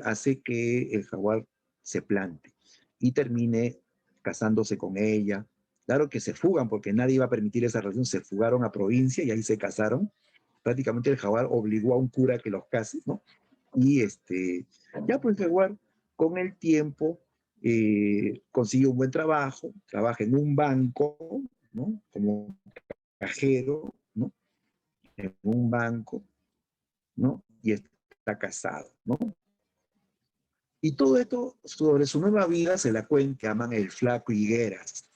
Hace que el jaguar se plante y termine casándose con ella. Claro que se fugan porque nadie iba a permitir esa relación, se fugaron a provincia y ahí se casaron. Prácticamente el jaguar obligó a un cura que los case, ¿no? Y ya pues el jaguar con el tiempo consigue un buen trabajo, trabaja en un banco, ¿no? Como cajero, ¿no? En un banco, ¿no? Y está casado, ¿no? Y todo esto sobre su nueva vida se la cuenta, que aman el flaco Higueras.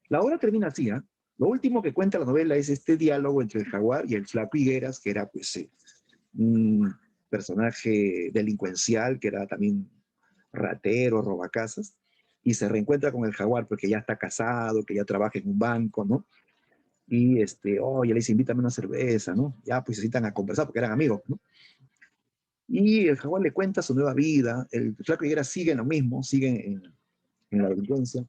La obra termina así, ¿eh? Lo último que cuenta la novela es este diálogo entre el jaguar y el flaco Higueras, que era pues un personaje delincuencial, que era también ratero, robacasas, y se reencuentra con el jaguar porque ya está casado, que ya trabaja en un banco, ¿no? y oye, le dice, invítame una cerveza, ¿no? Ya, pues se sientan a conversar porque eran amigos, ¿no? Y el jaguar le cuenta su nueva vida, el flaco Higuera sigue en lo mismo, sigue en la delincuencia,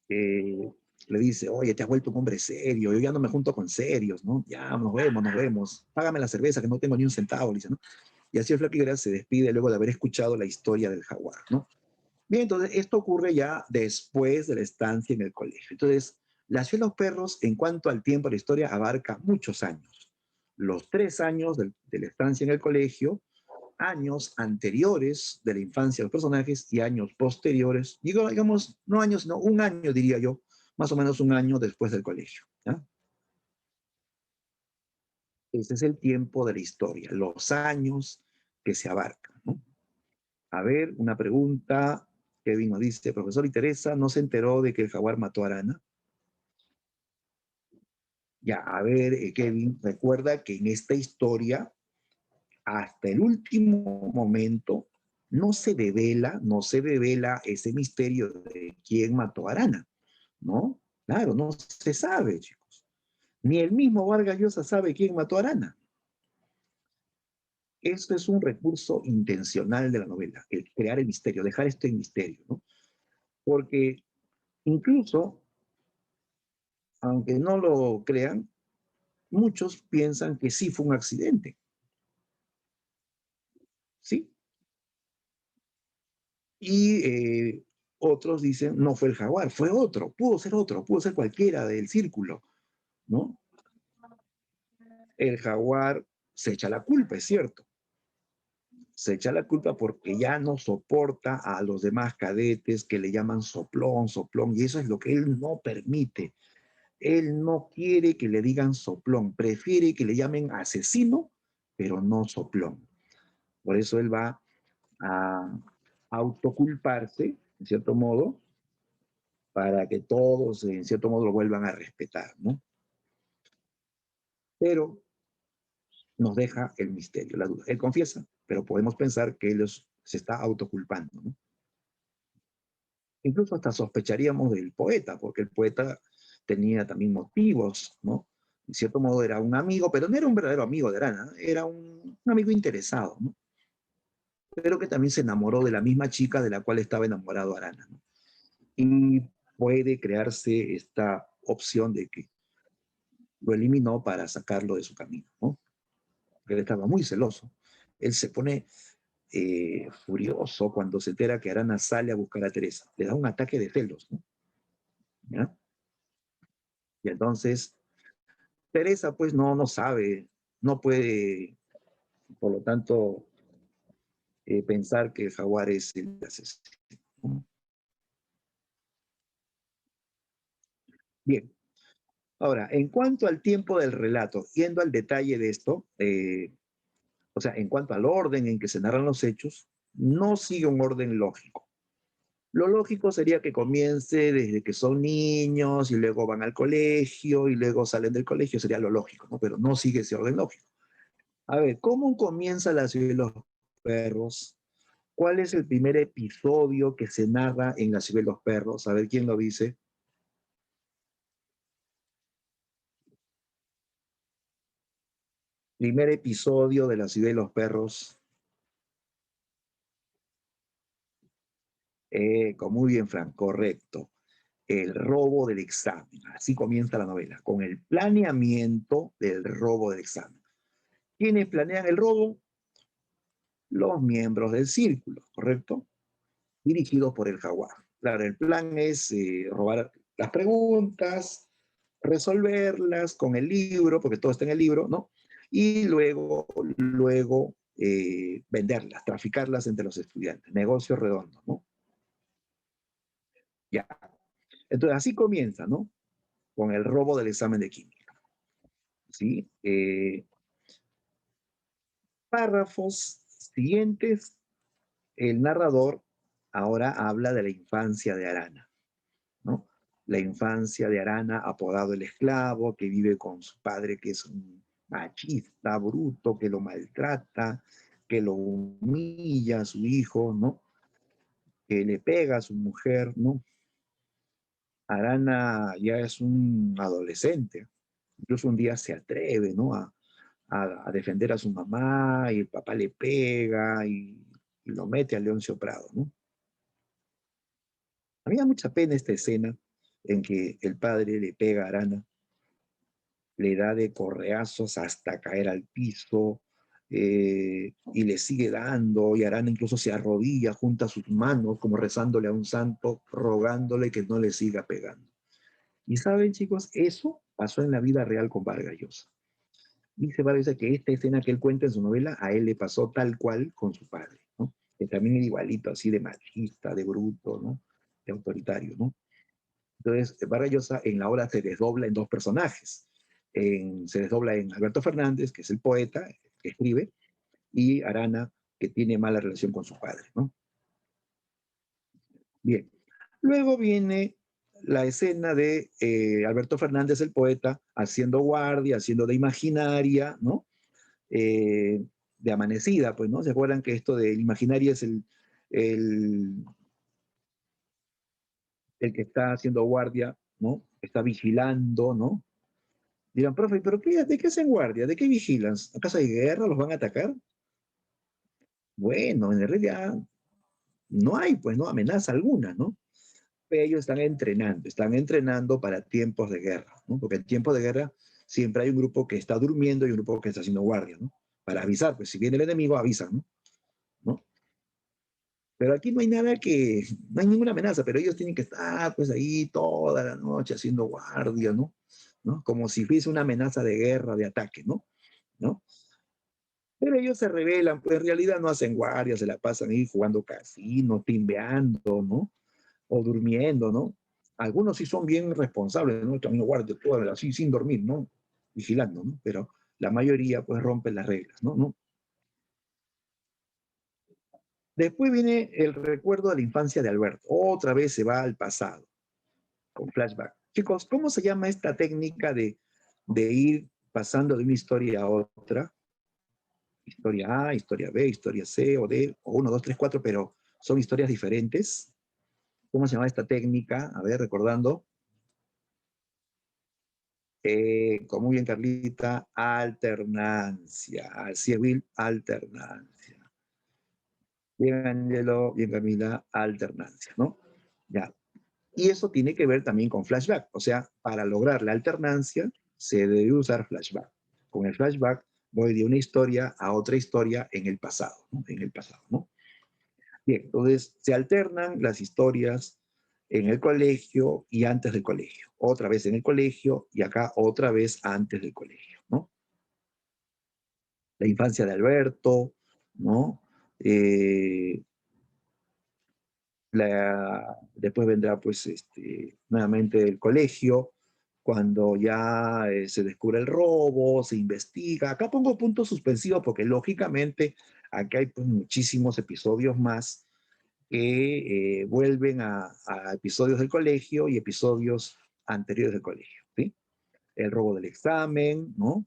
le dice, oye, te has vuelto un hombre serio, yo ya no me junto con serios, ¿no? Ya, nos vemos, págame la cerveza que no tengo ni un centavo, le dice, ¿no? Y así el flaco Higuera se despide luego de haber escuchado la historia del jaguar, ¿no? Bien, entonces esto ocurre ya después de la estancia en el colegio. Entonces, La ciudad de los perros, en cuanto al tiempo de la historia, abarca muchos años. Los 3 años de la estancia en el colegio, años anteriores de la infancia de los personajes y años posteriores, digo, digamos, no años, sino un año, diría yo, más o menos un año después del colegio. ¿Ya? Ese es el tiempo de la historia, los años que se abarcan, ¿no? A ver, una pregunta. Kevin nos dice, profesor y Teresa, ¿no se enteró de que el jaguar mató a Arana? Ya, a ver, Kevin, recuerda que en esta historia, hasta el último momento, no se devela ese misterio de quién mató a Arana, ¿no? Claro, no se sabe, chicos. Ni el mismo Vargas Llosa sabe quién mató a Arana. Esto es un recurso intencional de la novela, el crear el misterio, dejar esto en misterio, ¿no? Porque incluso, aunque no lo crean, muchos piensan que sí fue un accidente, ¿sí? Y otros dicen, no fue el jaguar, fue otro, pudo ser cualquiera del círculo, ¿no? El jaguar se echa la culpa, es cierto. Se echa la culpa porque ya no soporta a los demás cadetes que le llaman soplón, soplón, y eso es lo que él no permite. Él no quiere que le digan soplón, prefiere que le llamen asesino, pero no soplón. Por eso él va a autoculparse, en cierto modo, para que todos, en cierto modo, lo vuelvan a respetar, ¿no? Pero nos deja el misterio, la duda. Él confiesa, pero podemos pensar que él se está autoculpando, ¿no? Incluso hasta sospecharíamos del poeta, porque el poeta tenía también motivos, ¿no? En cierto modo era un amigo, pero no era un verdadero amigo de Arana, era un amigo interesado, ¿no? Pero que también se enamoró de la misma chica de la cual estaba enamorado Arana, ¿no? Y puede crearse esta opción de que lo eliminó para sacarlo de su camino, ¿no? Él estaba muy celoso. Él se pone furioso cuando se entera que Arana sale a buscar a Teresa. Le da un ataque de celos, ¿no? ¿Ya? Y entonces Teresa pues no sabe, no puede, por lo tanto, pensar que el jaguar es el asesino, ¿no? Bien, ahora, en cuanto al tiempo del relato, yendo al detalle de esto, o sea, en cuanto al orden en que se narran los hechos, no sigue un orden lógico. Lo lógico sería que comience desde que son niños y luego van al colegio y luego salen del colegio, sería lo lógico, ¿no? Pero no sigue ese orden lógico. A ver, ¿cómo comienza la ciudad de los perros? ¿Cuál es el primer episodio que se narra en la ciudad de los perros? A ver quién lo dice. Primer episodio de la ciudad de los perros. Muy bien, Frank, correcto. El robo del examen. Así comienza la novela, con el planeamiento del robo del examen. ¿Quiénes planean el robo? Los miembros del círculo, ¿correcto? Dirigidos por el jaguar. Claro, el plan es robar las preguntas, resolverlas con el libro, porque todo está en el libro, ¿no? Y luego venderlas, traficarlas entre los estudiantes. Negocio redondo, ¿no? Ya. Entonces, así comienza, ¿no? Con el robo del examen de química, ¿sí? Párrafos siguientes, el narrador ahora habla de la infancia de Arana, ¿no? La infancia de Arana, apodado el esclavo, que vive con su padre, que es un machista, bruto, que lo maltrata, que lo humilla a su hijo, ¿no? Que le pega a su mujer, ¿no? Arana ya es un adolescente, incluso un día se atreve, ¿no? A defender a su mamá y el papá le pega y lo mete a Leoncio Prado, ¿no? A mí me da mucha pena esta escena en que el padre le pega a Arana, le da de correazos hasta caer al piso y le sigue dando y Arana incluso se arrodilla, junta sus manos como rezándole a un santo, rogándole que no le siga pegando. Y saben, chicos, eso pasó en la vida real con Vargas Llosa. Dice Vargas Llosa que esta escena que él cuenta en su novela, a él le pasó tal cual con su padre, ¿no? Que también era igualito, así de machista, de bruto, ¿no? De autoritario, ¿no? Entonces, Vargas Llosa en la obra se desdobla en dos personajes. Se desdobla en Alberto Fernández, que es el poeta que escribe, y Arana, que tiene mala relación con su padre, ¿no? Bien. Luego viene la escena de Alberto Fernández, el poeta, haciendo guardia, haciendo de imaginaria, ¿no? De amanecida, pues, ¿no? ¿Se acuerdan que esto de imaginaria es el, el que está haciendo guardia, ¿no? Está vigilando, ¿no? Dirán, profe, ¿pero de qué hacen guardia? ¿De qué vigilan? ¿Acaso hay guerra? ¿Los van a atacar? Bueno, en realidad no hay, pues, ¿no? Amenaza alguna, ¿no? Ellos están entrenando para tiempos de guerra, ¿no? Porque en tiempos de guerra siempre hay un grupo que está durmiendo y un grupo que está haciendo guardia, ¿no? Para avisar, pues si viene el enemigo, avisan, ¿no? ¿No? Pero aquí no hay no hay ninguna amenaza, pero ellos tienen que estar pues ahí toda la noche haciendo guardia, ¿no? ¿No? Como si fuese una amenaza de guerra, de ataque, ¿no? ¿No? Pero ellos se rebelan, pues en realidad no hacen guardia, se la pasan ahí jugando casino, timbeando, ¿no? O durmiendo, ¿no? Algunos sí son bien responsables, ¿no? También guardias, así sin dormir, ¿no? Vigilando, ¿no? Pero la mayoría pues rompen las reglas, ¿no? ¿No? Después viene el recuerdo de la infancia de Alberto. Otra vez se va al pasado, con flashback. Chicos, ¿cómo se llama esta técnica de ir pasando de una historia a otra? Historia A, historia B, historia C o D, o 1, 2, 3, 4, pero son historias diferentes. ¿Cómo se llama esta técnica? A ver, recordando. Como muy bien, Carlita, alternancia. Así es, Will, alternancia. Bien, Angelo, bien, Camila, alternancia, ¿no? Ya. Y eso tiene que ver también con flashback. O sea, para lograr la alternancia se debe usar flashback. Con el flashback voy de una historia a otra historia en el pasado, ¿no? En el pasado, ¿no? Bien, entonces se alternan las historias en el colegio y antes del colegio. Otra vez en el colegio y acá otra vez antes del colegio, ¿no? La infancia de Alberto, ¿no? Eh, después vendrá pues nuevamente el colegio, cuando ya se descubre el robo, se investiga. Acá pongo puntos suspensivos porque lógicamente aquí hay pues, muchísimos episodios más que vuelven a episodios del colegio y episodios anteriores del colegio, ¿sí? El robo del examen, ¿no?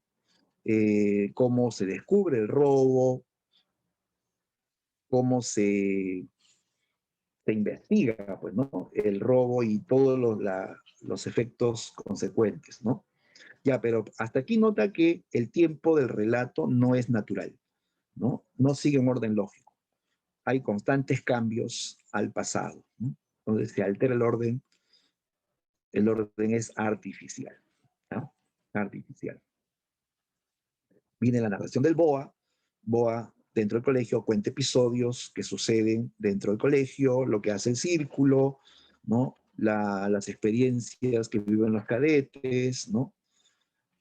Cómo se descubre el robo, cómo se investiga, pues, ¿no? El robo y todos los efectos consecuentes, ¿no? Ya, pero hasta aquí nota que el tiempo del relato no es natural, ¿no? No sigue un orden lógico. Hay constantes cambios al pasado, ¿no? Entonces se altera el orden es artificial, ¿no? Artificial. Viene la narración del Boa. Boa, dentro del colegio, cuenta episodios que suceden dentro del colegio, lo que hace el círculo, ¿no? Las experiencias que viven los cadetes, ¿no?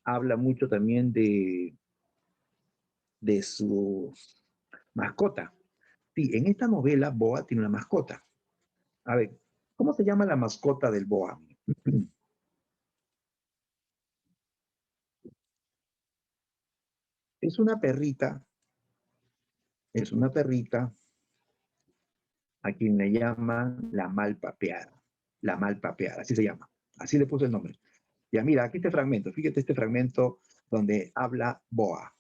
Habla mucho también de su mascota. Sí, en esta novela Boa tiene una mascota. A ver, ¿cómo se llama la mascota del Boa? Es una perrita, es una perrita a quien le llaman la malpapeada, así se llama, así le puso el nombre. Ya mira, aquí este fragmento, fíjate este fragmento donde habla Boa.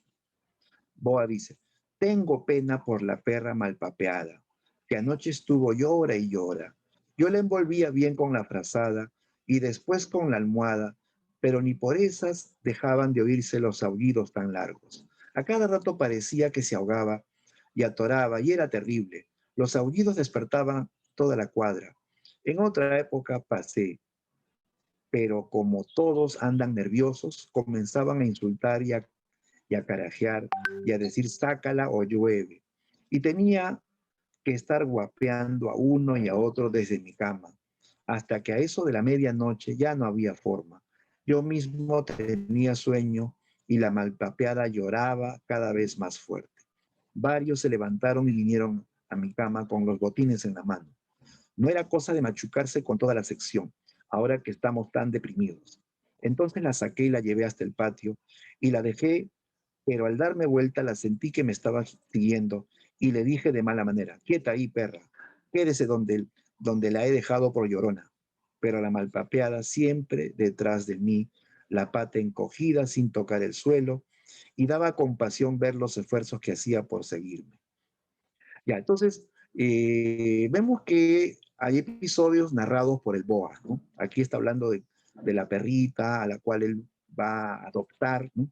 Boa dice, tengo pena por la perra malpapeada, que anoche estuvo llora y llora. Yo la envolvía bien con la frazada y después con la almohada, pero ni por esas dejaban de oírse los aullidos tan largos. A cada rato parecía que se ahogaba y atoraba, y era terrible. Los aullidos despertaban toda la cuadra. En otra época pasé, pero como todos andan nerviosos, comenzaban a insultar y a carajear y a decir sácala o llueve. Y tenía que estar guapeando a uno y a otro desde mi cama, hasta que a eso de la medianoche ya no había forma. Yo mismo tenía sueño y la malpapeada lloraba cada vez más fuerte. Varios se levantaron y vinieron a mi cama con los botines en la mano. No era cosa de machucarse con toda la sección, ahora que estamos tan deprimidos. Entonces la saqué y la llevé hasta el patio y la dejé, pero al darme vuelta la sentí que me estaba siguiendo y le dije de mala manera, quieta ahí, perra, quédese donde la he dejado por llorona. Pero la malpapeada siempre detrás de mí, la pata encogida sin tocar el suelo, y daba compasión ver los esfuerzos que hacía por seguirme. Ya, entonces, vemos que hay episodios narrados por el Boa, ¿no? Aquí está hablando de la perrita a la cual él va a adoptar, ¿no?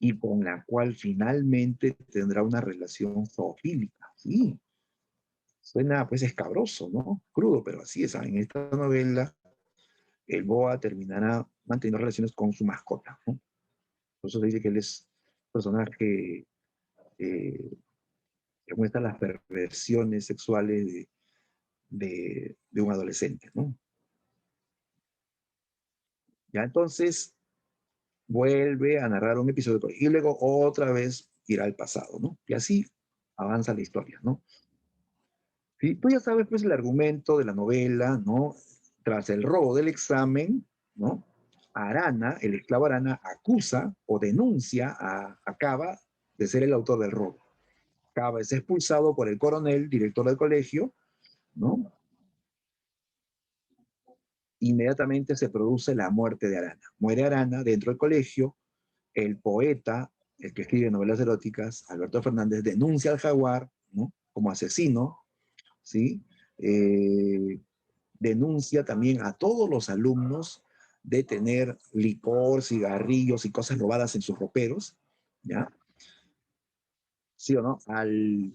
Y con la cual finalmente tendrá una relación zoofílica. Sí, suena pues escabroso, ¿no? Crudo, pero así es. En esta novela, el Boa terminará manteniendo relaciones con su mascota, ¿no? Por eso se dice que él es un personaje eh, que muestra las perversiones sexuales de un adolescente, ¿no? Ya entonces vuelve a narrar un episodio y luego otra vez irá al pasado, ¿no? Y así avanza la historia, ¿no? Sí, tú ya sabes pues el argumento de la novela, ¿no? Tras el robo del examen, ¿no? Arana, el esclavo Arana, acusa o denuncia a Cava de ser el autor del robo. Cava es expulsado por el coronel, director del colegio, ¿no? Inmediatamente se produce la muerte de Arana. Muere Arana dentro del colegio, el poeta, el que escribe novelas eróticas, Alberto Fernández, denuncia al jaguar, ¿no? Como asesino, ¿sí? Denuncia también a todos los alumnos de tener licor, cigarrillos y cosas robadas en sus roperos, ¿ya? ¿Sí o no? Al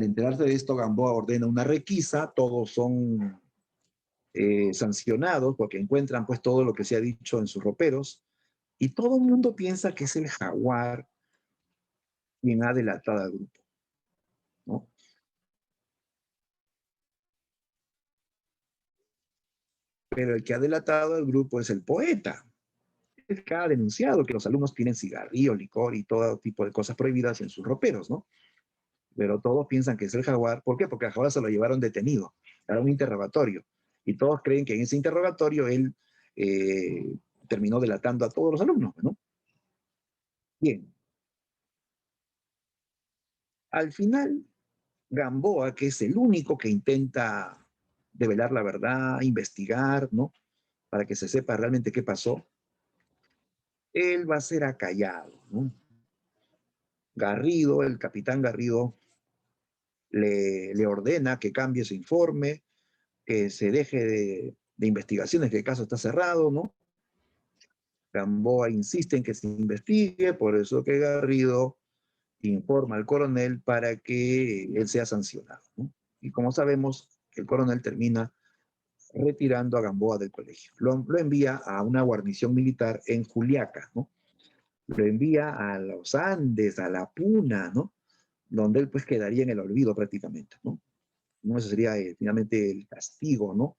enterarse de esto, Gamboa ordena una requisa, todos son sancionados porque encuentran pues todo lo que se ha dicho en sus roperos y todo el mundo piensa que es el jaguar quien ha delatado al grupo, ¿no? Pero el que ha delatado al grupo es el poeta, el que ha denunciado que los alumnos tienen cigarrillo, licor y todo tipo de cosas prohibidas en sus roperos, ¿no? Pero todos piensan que es el jaguar. ¿Por qué? Porque al jaguar se lo llevaron detenido, era un interrogatorio, y todos creen que en ese interrogatorio él terminó delatando a todos los alumnos, ¿no? Bien, al final Gamboa, que es el único que intenta develar la verdad, investigar, ¿no? Para que se sepa realmente qué pasó, él va a ser acallado, ¿no? Garrido, el capitán Garrido, le ordena que cambie su informe, que se deje de investigaciones, que el caso está cerrado, ¿no? Gamboa insiste en que se investigue, por eso que Garrido informa al coronel para que él sea sancionado, ¿no? Y como sabemos, el coronel termina retirando a Gamboa del colegio. Lo envía a una guarnición militar en Juliaca, ¿no? Lo envía a los Andes, a la Puna, ¿no? Donde él pues quedaría en el olvido prácticamente, ¿no? ¿No? Ese sería finalmente el castigo, ¿no?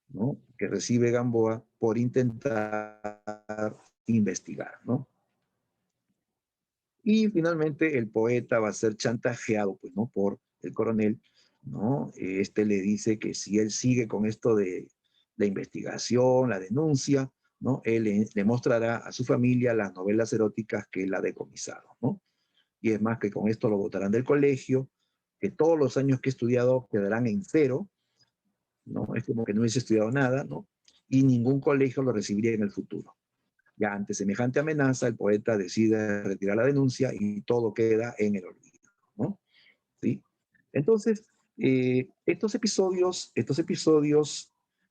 ¿No? Que recibe Gamboa por intentar investigar, ¿no? Y finalmente el poeta va a ser chantajeado, pues, ¿no? Por el coronel, ¿no? Este le dice que si él sigue con esto de la investigación, la denuncia, ¿no? Él le mostrará a su familia las novelas eróticas que él ha decomisado, ¿no? Y es más que con esto lo botarán del colegio, que todos los años que he estudiado quedarán en cero, ¿no? Es como que no hubiese estudiado nada, ¿no? Y ningún colegio lo recibiría en el futuro. Ya ante semejante amenaza, el poeta decide retirar la denuncia y todo queda en el olvido, ¿no? ¿Sí? Entonces, estos episodios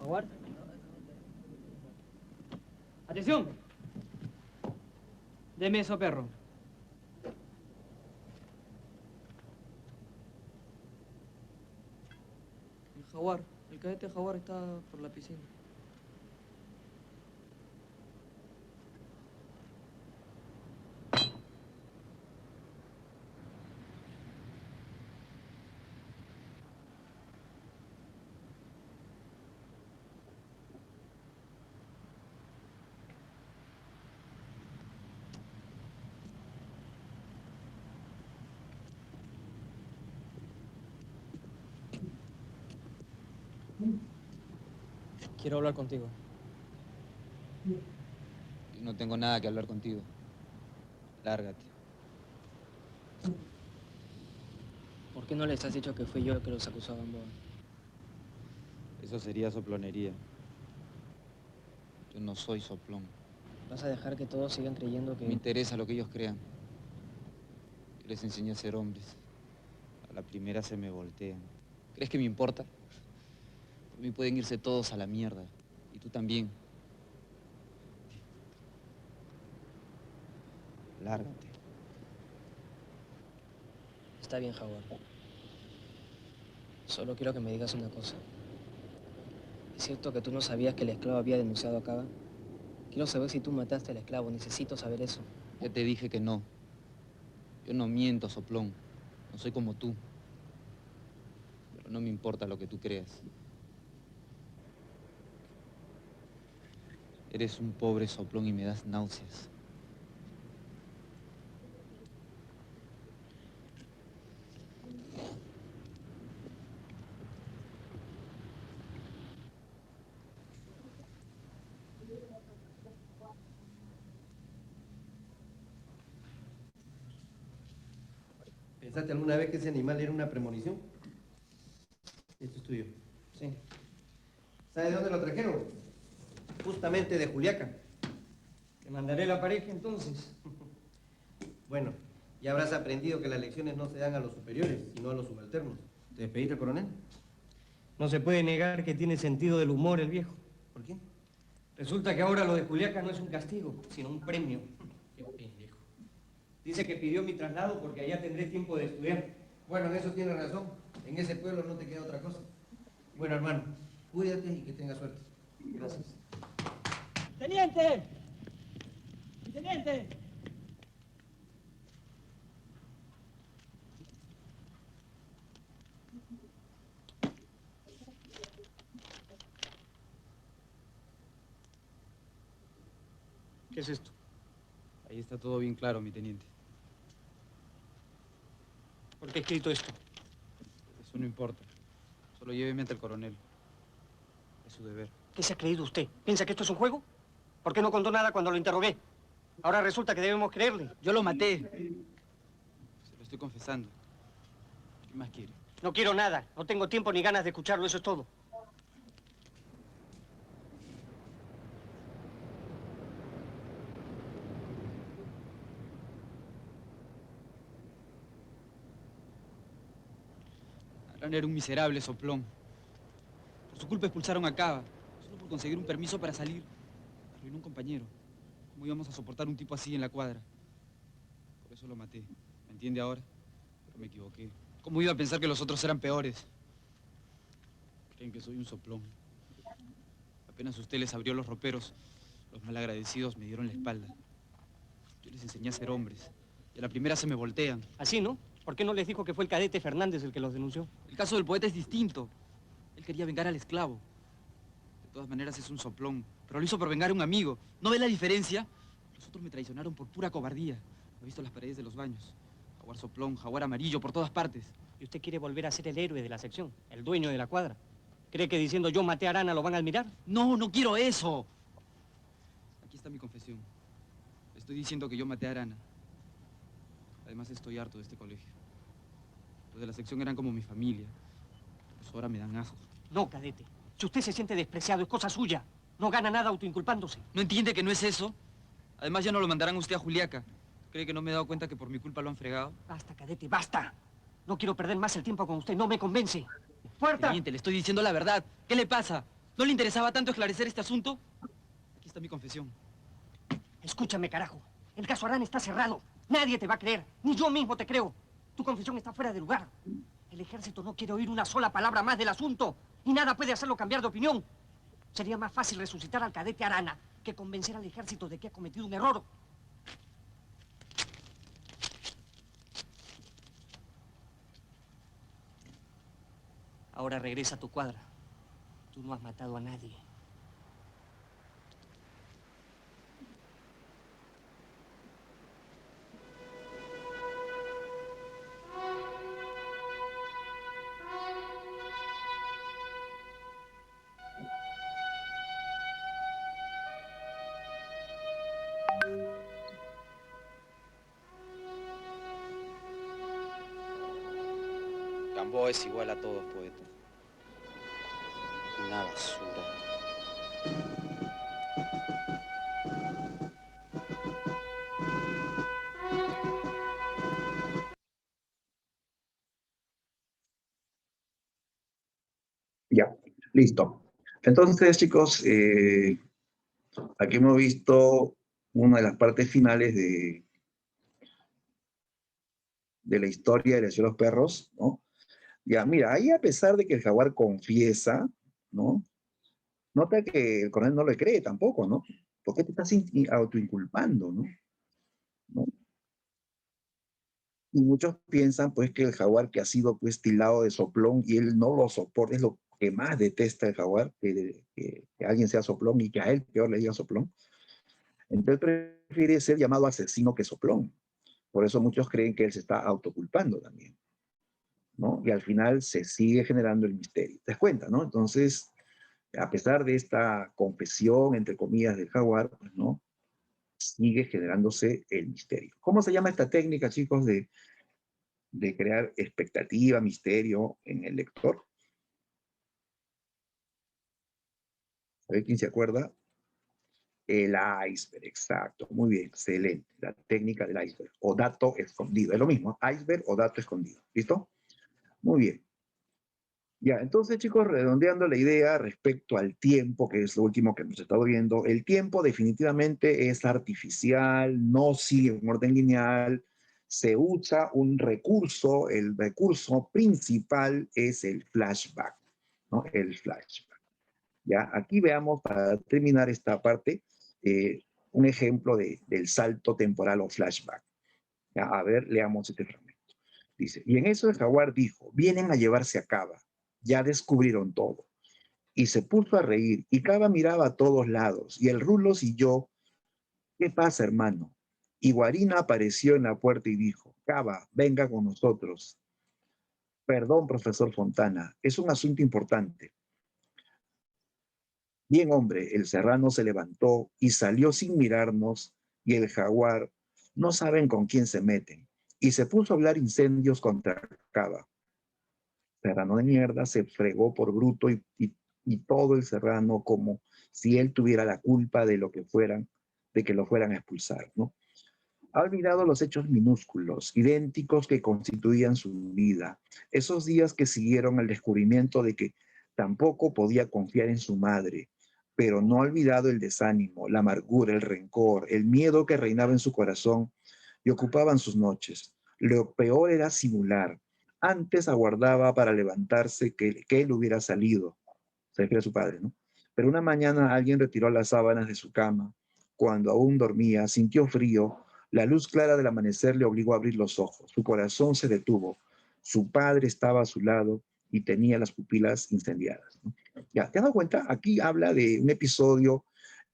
Jaguar. ¡Atención! Deme eso, perro. El cadete Jaguar está por la piscina. Quiero hablar contigo. Yo no tengo nada que hablar contigo. Lárgate. ¿Por qué no les has dicho que fui yo el que los acusó a Gamboa? Eso sería soplonería. Yo no soy soplón. ¿Vas a dejar que todos sigan creyendo que...? Me interesa lo que ellos crean. Yo les enseñé a ser hombres. A la primera se me voltean. ¿Crees que me importa? Por mí pueden irse todos a la mierda. Y tú también. Lárgate. Está bien, Jaguar. Solo quiero que me digas una cosa. ¿Es cierto que tú no sabías que el esclavo había denunciado a Cava? Quiero saber si tú mataste al esclavo. Necesito saber eso. Ya te dije que no. Yo no miento, soplón. No soy como tú. Pero no me importa lo que tú creas. Eres un pobre soplón y me das náuseas. ¿Pensaste alguna vez que ese animal era una premonición? Esto es tuyo. Sí. ¿Sabes de dónde lo trajeron? Justamente de Juliaca. Te mandaré la pareja entonces. Bueno, ya habrás aprendido que las lecciones no se dan a los superiores, sino a los subalternos. ¿Te despediste, coronel? No se puede negar que tiene sentido del humor el viejo. ¿Por qué? Resulta que ahora lo de Juliaca no es un castigo, sino un premio. Qué pendejo. Dice que pidió mi traslado porque allá tendré tiempo de estudiar. Bueno, en eso tienes razón. En ese pueblo no te queda otra cosa. Bueno, hermano, cuídate y que tengas suerte. Gracias. ¡Teniente! ¡Teniente! ¿Qué es esto? Ahí está todo bien claro, mi teniente. ¿Por qué he escrito esto? Eso no importa. Solo lléveme ante el coronel. Es su deber. ¿Qué se ha creído usted? ¿Piensa que esto es un juego? ¿Por qué no contó nada cuando lo interrogué? Ahora resulta que debemos creerle. Yo lo maté. Se lo estoy confesando. ¿Qué más quiere? No quiero nada. No tengo tiempo ni ganas de escucharlo. Eso es todo. Arana era un miserable soplón. Por su culpa expulsaron a Cava. Solo por conseguir un permiso para salir. Arruinó un compañero. ¿Cómo íbamos a soportar un tipo así en la cuadra? Por eso lo maté. ¿Me entiende ahora? Pero me equivoqué. ¿Cómo iba a pensar que los otros eran peores? Creen que soy un soplón. Apenas usted les abrió los roperos, los malagradecidos me dieron la espalda. Yo les enseñé a ser hombres. Y a la primera se me voltean. Así, ¿no? ¿Por qué no les dijo que fue el cadete Fernández el que los denunció? El caso del poeta es distinto. Él quería vengar al esclavo. De todas maneras es un soplón. Pero lo hizo por vengar a un amigo. ¿No ve la diferencia? Los otros me traicionaron por pura cobardía. Lo he visto en las paredes de los baños. Jaguar soplón, jaguar amarillo, por todas partes. Y usted quiere volver a ser el héroe de la sección, el dueño de la cuadra. ¿Cree que diciendo yo maté a Arana lo van a admirar? No, no quiero eso. Aquí está mi confesión. Le estoy diciendo que yo maté a Arana. Además estoy harto de este colegio. Los de la sección eran como mi familia. Pues ahora me dan asco. No, cadete. Si usted se siente despreciado, es cosa suya. No gana nada autoinculpándose. ¿No entiende que no es eso? Además ya no lo mandarán a usted a Juliaca. ¿Cree que no me he dado cuenta que por mi culpa lo han fregado? Basta, cadete, basta. No quiero perder más el tiempo con usted. No me convence. ¡Puerta! Teniente, le estoy diciendo la verdad. ¿Qué le pasa? ¿No le interesaba tanto esclarecer este asunto? Aquí está mi confesión. Escúchame, carajo. El caso Arana está cerrado. Nadie te va a creer. Ni yo mismo te creo. Tu confesión está fuera de lugar. El ejército no quiere oír una sola palabra más del asunto. Y nada puede hacerlo cambiar de opinión. Sería más fácil resucitar al cadete Arana que convencer al ejército de que ha cometido un error. Ahora regresa a tu cuadra. Tú no has matado a nadie. Gamboa es igual a todos, poeta. Una basura. Ya, listo. Entonces, chicos, aquí hemos visto una de las partes finales de la historia de la Ciudad de los Perros, ¿no? Ya, mira, ahí a pesar de que el jaguar confiesa, ¿no? Nota que el coronel no le cree tampoco, ¿no? ¿Por qué te estás autoinculpando, ¿no? ¿No? Y muchos piensan, pues, que el jaguar que ha sido, pues, tildado de soplón y él no lo soporta, es lo que más detesta el jaguar, que alguien sea soplón y que a él peor le diga soplón. Entonces prefiere ser llamado asesino que soplón. Por eso muchos creen que él se está autoculpando también, ¿no? Y al final se sigue generando el misterio. ¿Te das cuenta, no? Entonces, a pesar de esta confesión, entre comillas, del jaguar, pues, ¿no? Sigue generándose el misterio. ¿Cómo se llama esta técnica, chicos, de crear expectativa, misterio en el lector? A ver quién se acuerda. El iceberg, exacto. Muy bien, excelente. La técnica del iceberg. O dato escondido. Es lo mismo, iceberg o dato escondido. ¿Listo? Muy bien. Ya, entonces, chicos, redondeando la idea respecto al tiempo, que es lo último que hemos estado viendo, el tiempo definitivamente es artificial, no sigue un orden lineal, se usa un recurso, el recurso principal es el flashback, ¿no? El flashback. Ya, aquí veamos, para terminar esta parte, un ejemplo del salto temporal o flashback. Ya, a ver, leamos este fragmento. Dice, y en eso el jaguar dijo, vienen a llevarse a Cava, ya descubrieron todo. Y se puso a reír, y Cava miraba a todos lados, y el rulo siguió, ¿qué pasa, hermano? Y Guarina apareció en la puerta y dijo, Cava, venga con nosotros. Perdón, profesor Fontana, es un asunto importante. Bien, hombre, el serrano se levantó y salió sin mirarnos, y el jaguar, no saben con quién se meten, y se puso a hablar incendios contra Cava. Serrano de mierda se fregó por bruto y todo el serrano como si él tuviera la culpa de lo que fueran, de que lo fueran a expulsar, ¿no? Ha olvidado los hechos minúsculos, idénticos que constituían su vida, esos días que siguieron al descubrimiento de que tampoco podía confiar en su madre, pero no ha olvidado el desánimo, la amargura, el rencor, el miedo que reinaba en su corazón y ocupaban sus noches. Lo peor era simular. Antes aguardaba para levantarse que él hubiera salido, se refiere a su padre, ¿no? Pero una mañana alguien retiró las sábanas de su cama. Cuando aún dormía, sintió frío. La luz clara del amanecer le obligó a abrir los ojos. Su corazón se detuvo. Su padre estaba a su lado y tenía las pupilas incendiadas, ¿no? Ya, ¿te has dado cuenta? Aquí habla de un episodio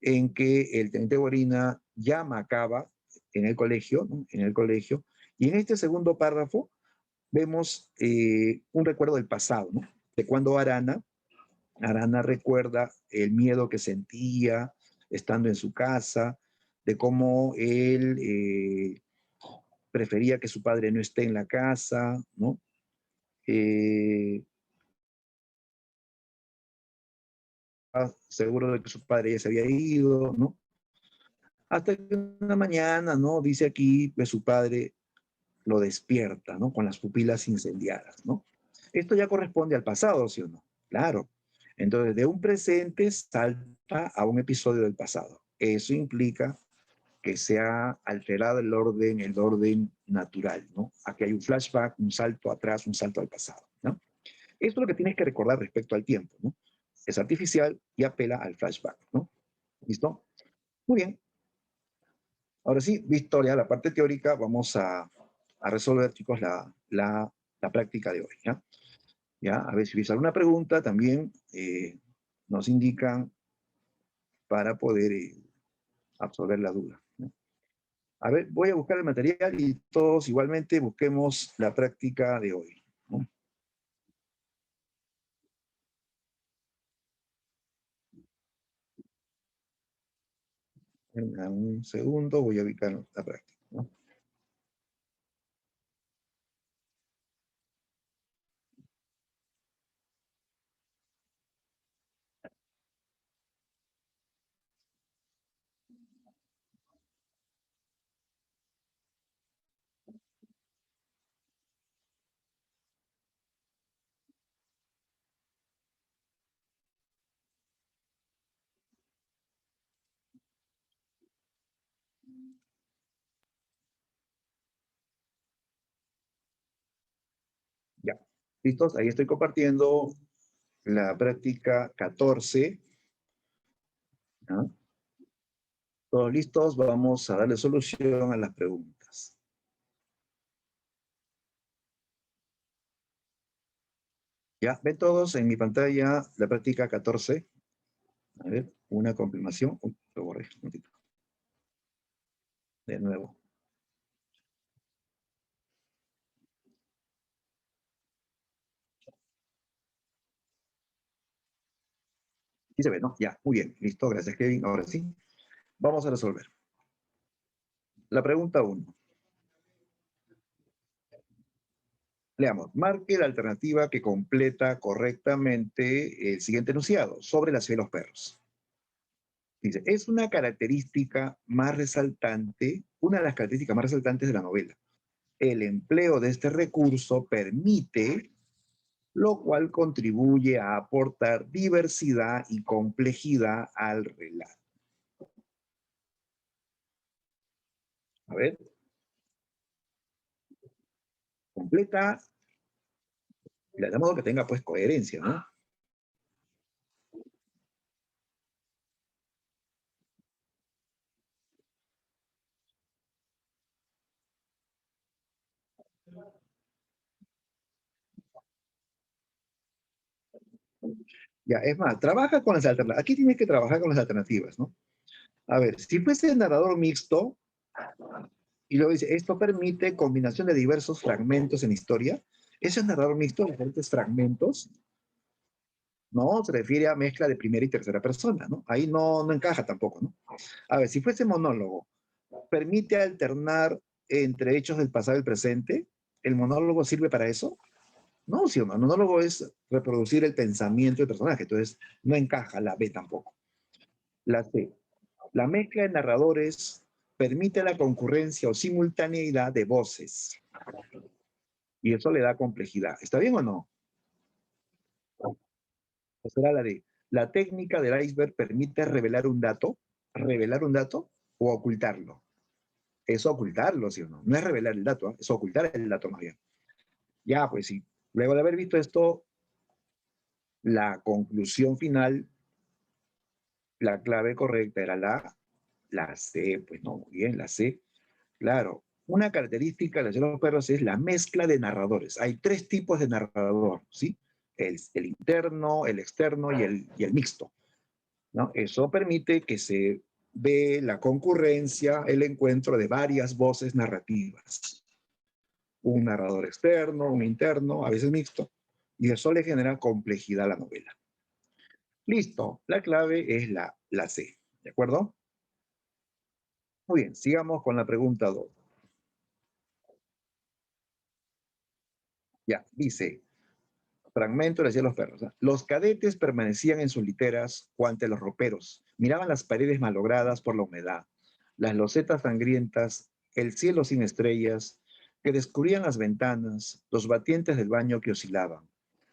en que el teniente Guarina llama a Cava en el colegio, ¿no? En el colegio, y en este segundo párrafo vemos un recuerdo del pasado, ¿no? De cuando Arana recuerda el miedo que sentía estando en su casa, de cómo él prefería que su padre no esté en la casa, ¿no? Seguro de que su padre ya se había ido, ¿no? Hasta que una mañana, ¿no? Dice aquí que su padre lo despierta, ¿no? Con las pupilas incendiadas, ¿no? Esto ya corresponde al pasado, ¿sí o no? Claro. Entonces, de un presente salta a un episodio del pasado. Eso implica que se ha alterado el orden natural, ¿no? Aquí hay un flashback, un salto atrás, un salto al pasado, ¿no? Esto es lo que tienes que recordar respecto al tiempo, ¿no? Es artificial y apela al flashback, ¿no? ¿Listo? Muy bien. Ahora sí, visto ya la parte teórica, vamos a resolver, chicos, la práctica de hoy, ¿ya? ¿Ya? A ver si hubiese alguna pregunta, también nos indican para poder absorber la duda, ¿no? A ver, voy a buscar el material y todos igualmente busquemos la práctica de hoy, ¿no? En un segundo voy a ubicar la práctica, ¿no? Ya, ¿listos? Ahí estoy compartiendo la práctica 14. ¿No? ¿Todos listos? Vamos a darle solución a las preguntas. ¿Ya? ¿Ven todos en mi pantalla la práctica 14? A ver, una confirmación. Uy, lo borré. Un momentito. De nuevo. Sí se ve, ¿no? Ya, muy bien. Listo, gracias, Kevin. Ahora sí, vamos a resolver. La pregunta 1. Leamos. Marque la alternativa que completa correctamente el siguiente enunciado sobre la ciudad de los perros. Dice, es una característica más resaltante, una de las características más resaltantes de la novela. El empleo de este recurso permite, lo cual contribuye a aportar diversidad y complejidad al relato. A ver. Completa, de modo que tenga pues coherencia, ¿no? Ya, es más, trabaja con las alternativas. Aquí tienes que trabajar con las alternativas, ¿no? A ver, si fuese narrador mixto, y luego dice, esto permite combinación de diversos fragmentos en historia. Ese es narrador mixto, diferentes fragmentos, ¿no? Se refiere a mezcla de primera y tercera persona, ¿no? Ahí no encaja tampoco, ¿no? A ver, si fuese monólogo, permite alternar entre hechos del pasado y el presente. ¿El monólogo sirve para eso? No, si el monólogo es reproducir el pensamiento del personaje, entonces no encaja la B tampoco. La C. La mezcla de narradores permite la concurrencia o simultaneidad de voces. Y eso le da complejidad. ¿Está bien o no? O será la D. La técnica del iceberg permite revelar un dato o ocultarlo. Es ocultarlo, ¿sí o no? No es revelar el dato, es ocultar el dato más bien. Ya, pues sí. Luego de haber visto esto, la conclusión final, la clave correcta era la C, pues no, muy bien, la C. Claro, una característica de la Ciudad de los Perros es la mezcla de narradores. Hay 3 tipos de narrador, ¿sí? El interno, el externo y el mixto, ¿no? Eso permite que se ve la concurrencia, el encuentro de varias voces narrativas. Un narrador externo, un interno, a veces mixto, y eso le genera complejidad a la novela. Listo, la clave es la C, ¿de acuerdo? Muy bien, sigamos con la pregunta 2. Ya, dice, fragmento le decía los perros. ¿Eh? Los cadetes permanecían en sus literas o ante los roperos, miraban las paredes malogradas por la humedad, las losetas sangrientas, el cielo sin estrellas, que descubrían las ventanas, los batientes del baño que oscilaban.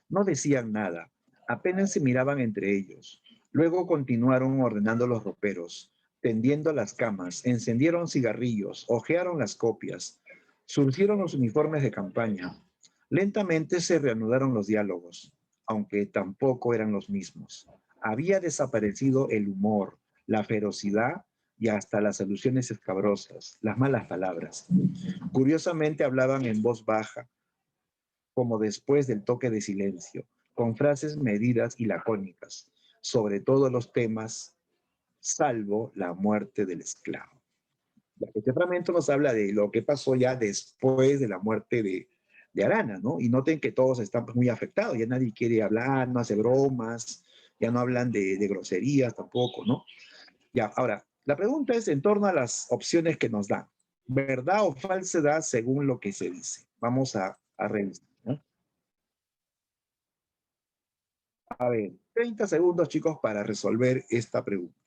No decían nada, Apenas se miraban entre ellos. Luego continuaron ordenando los roperos, tendiendo las camas, encendieron cigarrillos, hojearon las copias, surcieron los uniformes de campaña. Lentamente se reanudaron los diálogos, aunque tampoco eran los mismos. Había desaparecido el humor, la ferocidad y hasta las alusiones escabrosas, las malas palabras. Curiosamente hablaban en voz baja, como después del toque de silencio, con frases medidas y lacónicas, sobre todos los temas, salvo la muerte del esclavo. Este fragmento nos habla de lo que pasó ya después de la muerte de Arana, ¿no? Y noten que todos están muy afectados, ya nadie quiere hablar, no hace bromas, ya no hablan de groserías tampoco, ¿no? Ya, ahora, la pregunta es en torno a las opciones que nos dan. ¿Verdad o falsedad según lo que se dice? Vamos a revisar, ¿no? A ver, 30 segundos, chicos, para resolver esta pregunta.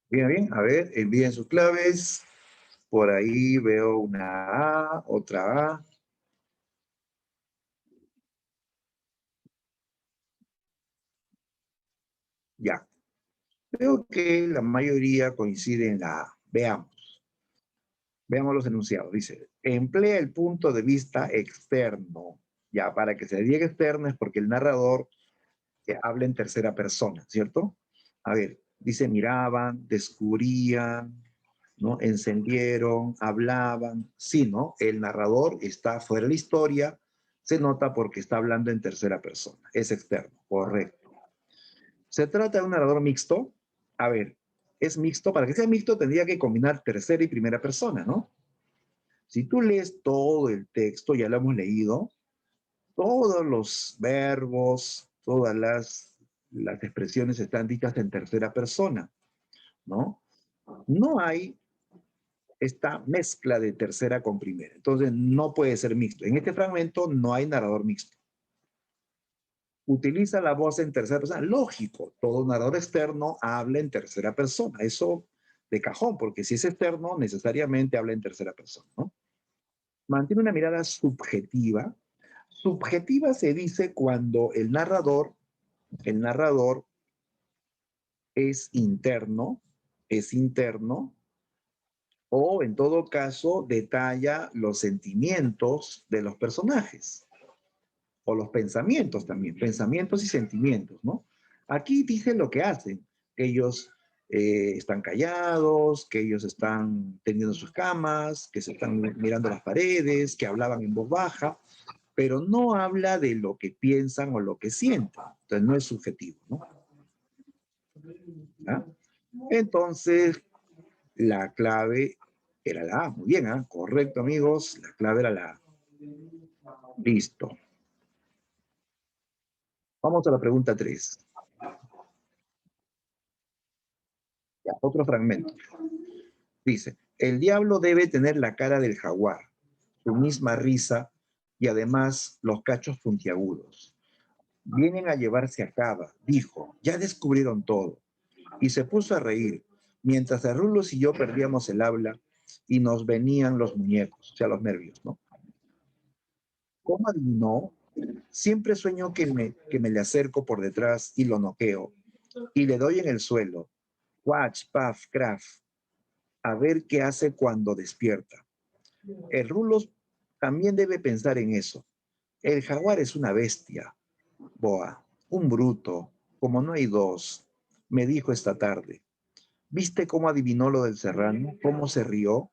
Bien, bien, a ver, envíen sus claves. Por ahí veo una A, otra A. Ya. Veo que la mayoría coincide en la A. Veamos. Veamos los enunciados. Dice, emplea el punto de vista externo. Ya, para que se diga externo es porque el narrador habla en tercera persona, ¿cierto? A ver, dice, miraban, descubrían, ¿no? Encendieron, hablaban. Sí, ¿no? El narrador está fuera de la historia, se nota porque está hablando en tercera persona. Es externo, correcto. ¿Se trata de un narrador mixto? A ver, es mixto. Para que sea mixto tendría que combinar tercera y primera persona, ¿no? Si tú lees todo el texto, ya lo hemos leído, todos los verbos, todas las expresiones están dichas en tercera persona, ¿no? No hay esta mezcla de tercera con primera. Entonces, no puede ser mixto. En este fragmento no hay narrador mixto. Utiliza la voz en tercera persona. Lógico, todo narrador externo habla en tercera persona. Eso de cajón, porque si es externo, necesariamente habla en tercera persona, ¿no? Mantiene una mirada subjetiva. Subjetiva se dice cuando el narrador es interno, o en todo caso detalla los sentimientos de los personajes, o los pensamientos también, pensamientos y sentimientos, ¿no? Aquí dice lo que hacen. Ellos están callados, que ellos están teniendo sus camas, que se están mirando las paredes, que hablaban en voz baja, pero no habla de lo que piensan o lo que sienten. Entonces no es subjetivo, ¿no? ¿Ah? Entonces, la clave era la A. Muy bien, ¿ah? Correcto, amigos. La clave era la A. Listo. Vamos a la pregunta 3. Ya, otro fragmento. Dice, el diablo debe tener la cara del jaguar, su misma risa y además los cachos puntiagudos. Vienen a llevarse a Cava, dijo, ya descubrieron todo. Y se puso a reír, mientras Rulos y yo perdíamos el habla y nos venían los muñecos, o sea, los nervios, ¿no? ¿Cómo adivinó? Siempre sueño que me le acerco por detrás y lo noqueo, y le doy en el suelo. Watch, puff, craft. A ver qué hace cuando despierta. El Rulos también debe pensar en eso. El jaguar es una bestia. Boa, un bruto, como no hay dos, me dijo esta tarde. ¿Viste cómo adivinó lo del serrano? ¿Cómo se rió?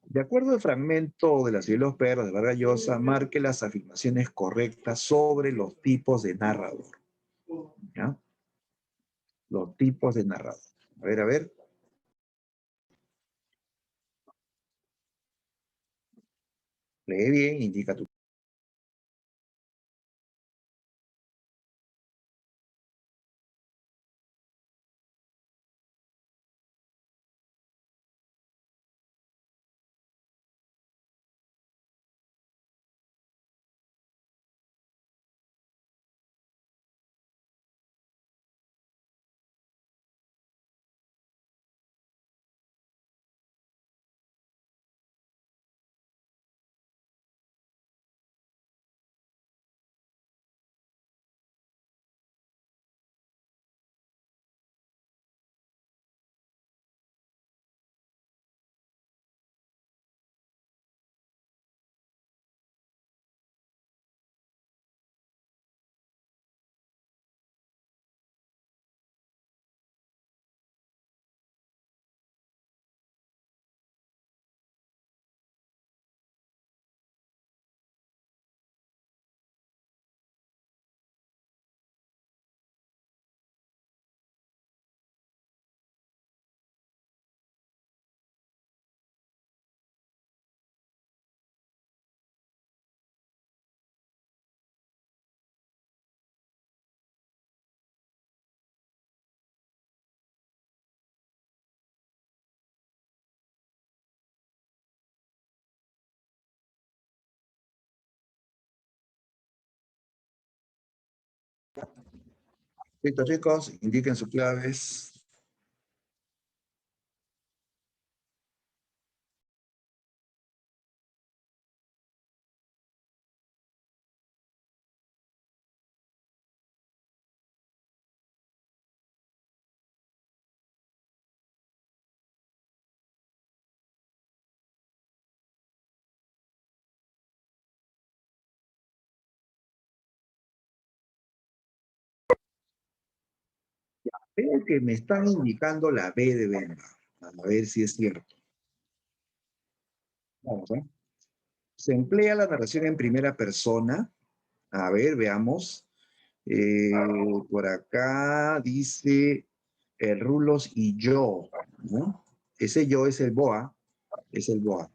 De acuerdo al fragmento de La ciudad de los perros de Vargas Llosa, marque las afirmaciones correctas sobre los tipos de narrador. ¿Ya? Los tipos de narrador. A ver, a ver. Lee bien, indica tu. Listo, chicos, indiquen sus claves. Creo que me están indicando la B de Venga. A ver si es cierto. Vamos, ¿eh? Se emplea la narración en primera persona. A ver, veamos. Por acá dice el Rulos y yo, ¿no? Ese yo es el Boa, es el Boa.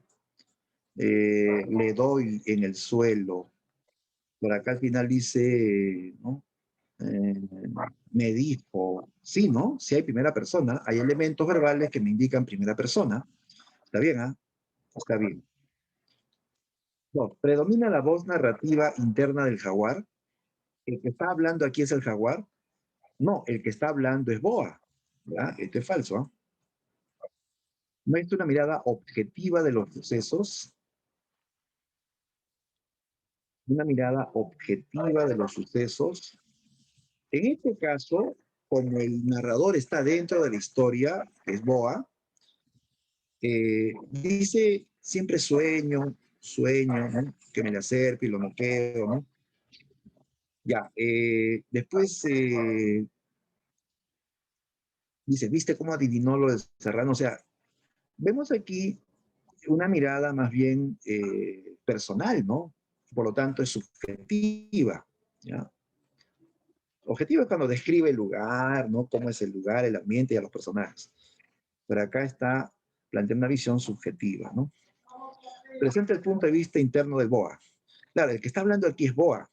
Le doy en el suelo. Por acá al final dice, ¿no? Me dijo, sí, ¿no? Si hay primera persona, hay elementos verbales que me indican primera persona. ¿Está bien, ah? Está bien. No, predomina la voz narrativa interna del jaguar. El que está hablando aquí es el jaguar. No, el que está hablando es Boa. ¿Ya? Esto es falso. ¿Eh? Muestra una mirada objetiva de los sucesos. Una mirada objetiva de los sucesos. En este caso, como el narrador está dentro de la historia, que es Boa, dice siempre sueño, ¿no? Que me le acerco y lo noqueo, ¿no? Ya, después dice, ¿viste cómo adivinó lo de Serrano? O sea, vemos aquí una mirada más bien personal, ¿no? Por lo tanto, es subjetiva, ¿ya? Objetivo es cuando describe el lugar, ¿no? Cómo es el lugar, el ambiente y a los personajes. Pero acá está planteando una visión subjetiva, ¿no? Presenta el punto de vista interno del Boa. Claro, el que está hablando aquí es Boa.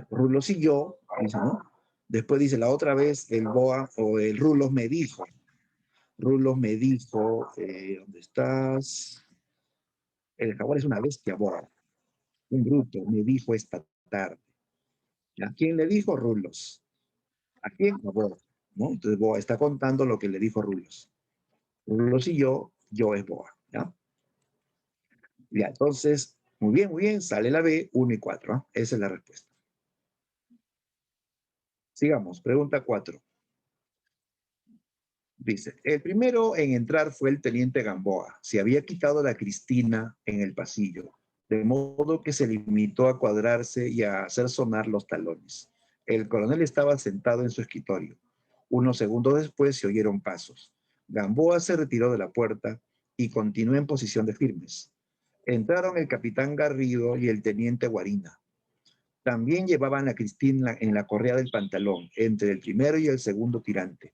Rulos y yo, dice, ¿no? Después dice, la otra vez el Boa o el Rulos me dijo. Rulos me dijo, ¿dónde estás? El jaguar es una bestia, Boa. Un bruto, me dijo esta tarde. ¿A quién le dijo? Rulos. ¿A quién? A Boa. ¿No? Entonces Boa está contando lo que le dijo Rulos. Rulos y yo es Boa. ¿Ya? Ya, entonces, muy bien, sale la B, 1 y 4. ¿Eh? Esa es la respuesta. Sigamos, pregunta 4. Dice, el primero en entrar fue el teniente Gamboa. Se había quitado la Cristina en el pasillo. de modo que se limitó a cuadrarse y a hacer sonar los talones. El coronel estaba sentado en su escritorio. Unos segundos después se oyeron pasos. Gamboa se retiró de la puerta y continuó en posición de firmes. Entraron el capitán Garrido y el teniente Guarina. También llevaban a Cristina en la correa del pantalón, entre el primero y el segundo tirante.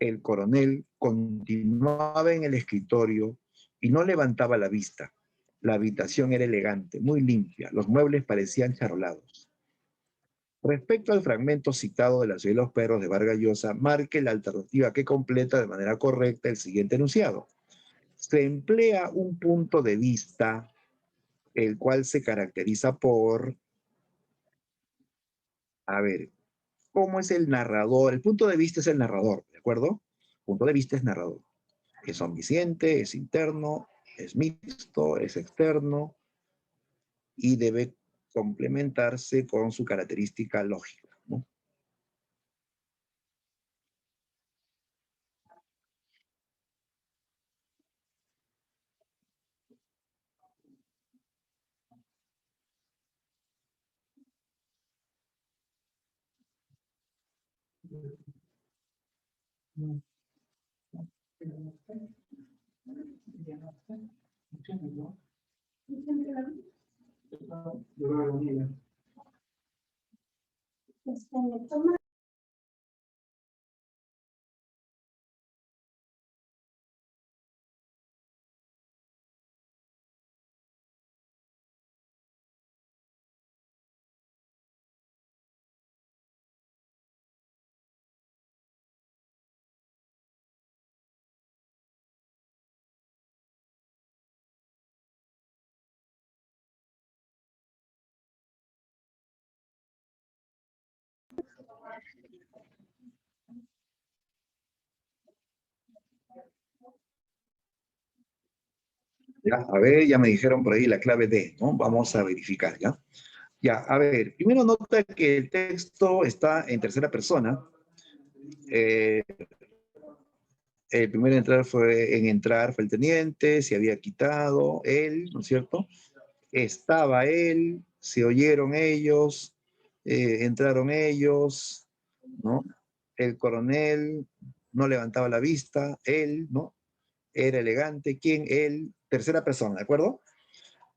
El coronel continuaba en el escritorio y no levantaba la vista. La habitación era elegante, muy limpia. Los muebles parecían charolados. Respecto al fragmento citado de La ciudad de los perros de Vargas Llosa, marque la alternativa que completa de manera correcta el siguiente enunciado. Se emplea un punto de vista el cual se caracteriza por, a ver, ¿cómo es el narrador? El punto de vista es el narrador, ¿de acuerdo? Punto de vista es narrador. Es omnisciente, es interno, es mixto, es externo y debe complementarse con su característica lógica, ¿no? Ya, a ver, ya me dijeron por ahí la clave D, ¿no? Vamos a verificar, ¿ya? Ya, a ver, primero nota que el texto está en tercera persona. El primero en entrar fue el teniente, se había quitado él, ¿no es cierto? Estaba él, se oyeron ellos, entraron ellos, ¿no? El coronel no levantaba la vista, él, ¿no? Era elegante, ¿quién? Él, tercera persona, ¿de acuerdo?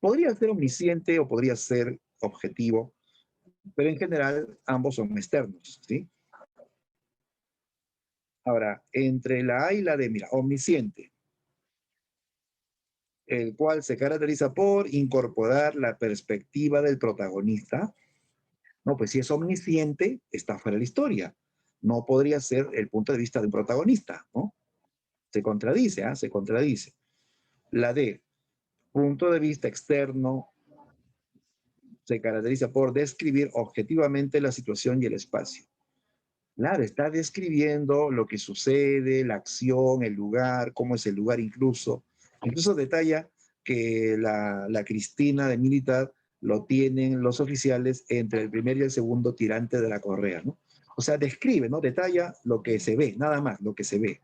Podría ser omnisciente o podría ser objetivo, pero en general ambos son externos, ¿sí? Ahora, entre la A y la D, mira, omnisciente, el cual se caracteriza por incorporar la perspectiva del protagonista. No, pues si es omnisciente, está fuera de la historia. No podría ser el punto de vista de un protagonista, ¿no? Se contradice, ¿ah? Se contradice. La D, punto de vista externo, se caracteriza por describir objetivamente la situación y el espacio. Claro, está describiendo lo que sucede, la acción, el lugar, cómo es el lugar incluso. Incluso detalla que la Cristina de militar lo tienen los oficiales entre el primer y el segundo tirante de la correa, ¿no? O sea, describe, ¿no? Detalla lo que se ve, nada más, lo que se ve.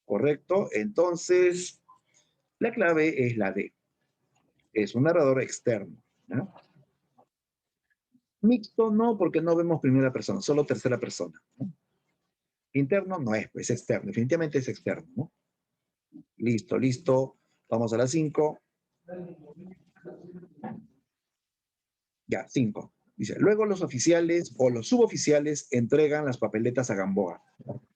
¿Correcto? Entonces, la clave es la D. Es un narrador externo, ¿no? Mixto no, porque no vemos primera persona, solo tercera persona, ¿no? Interno no es, pues externo, definitivamente es externo, ¿no? Listo, listo. Vamos a las 5. Ya, 5. Dice, luego los oficiales o los suboficiales entregan las papeletas a Gamboa.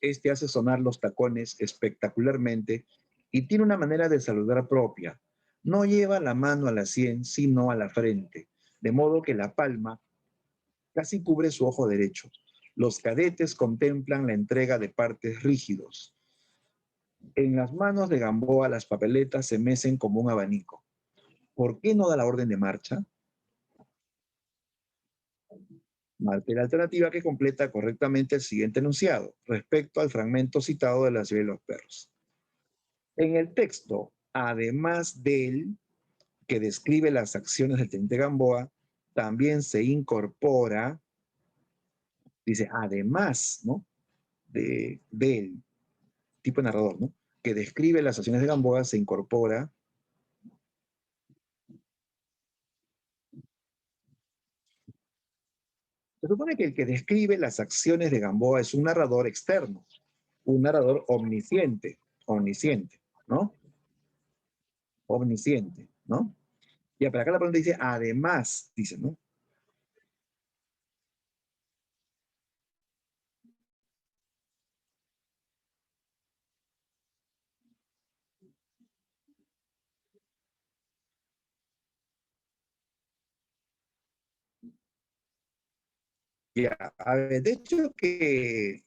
Este hace sonar los tacones espectacularmente y tiene una manera de saludar propia. No lleva la mano a la sien, sino a la frente, de modo que la palma casi cubre su ojo derecho. Los cadetes contemplan la entrega de partes rígidos. En las manos de Gamboa las papeletas se mecen como un abanico. ¿Por qué no da la orden de marcha? Marque la alternativa que completa correctamente el siguiente enunciado respecto al fragmento citado de La ciudad de los perros. En el texto, además del que describe las acciones del teniente Gamboa, también se incorpora, dice, además, ¿no? Del tipo de narrador, ¿no? Que describe las acciones de Gamboa, se incorpora Se supone que el que describe las acciones de Gamboa es un narrador externo, un narrador omnisciente, ¿no? Omnisciente, ¿no? Ya, pero acá la pregunta dice, además, dice, ¿no? Ya, a ver, de hecho que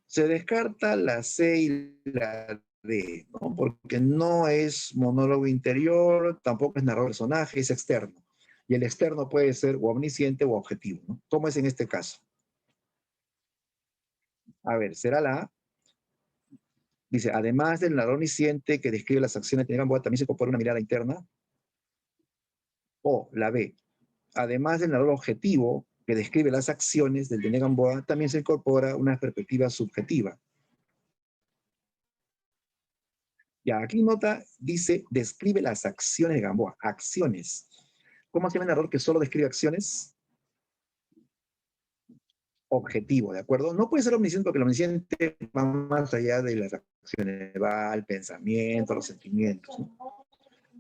se descarta la C y la D, ¿no? Porque no es monólogo interior, tampoco es narrador de personaje, es externo. Y el externo puede ser o omnisciente o objetivo, ¿no? ¿Cómo es en este caso? A ver, será la A. Dice, además del narrador omnisciente que describe las acciones de Gamboa, también se incorpora una mirada interna. O la B. Además del narrador objetivo que describe las acciones del de Gamboa, también se incorpora una perspectiva subjetiva. Ya, aquí nota, dice, describe las acciones de Gamboa. Acciones. ¿Cómo se llama el narrador que solo describe acciones? Objetivo, ¿de acuerdo? No puede ser omnisciente porque el omnisciente va más allá de las acciones, va al pensamiento, a los sentimientos, ¿no?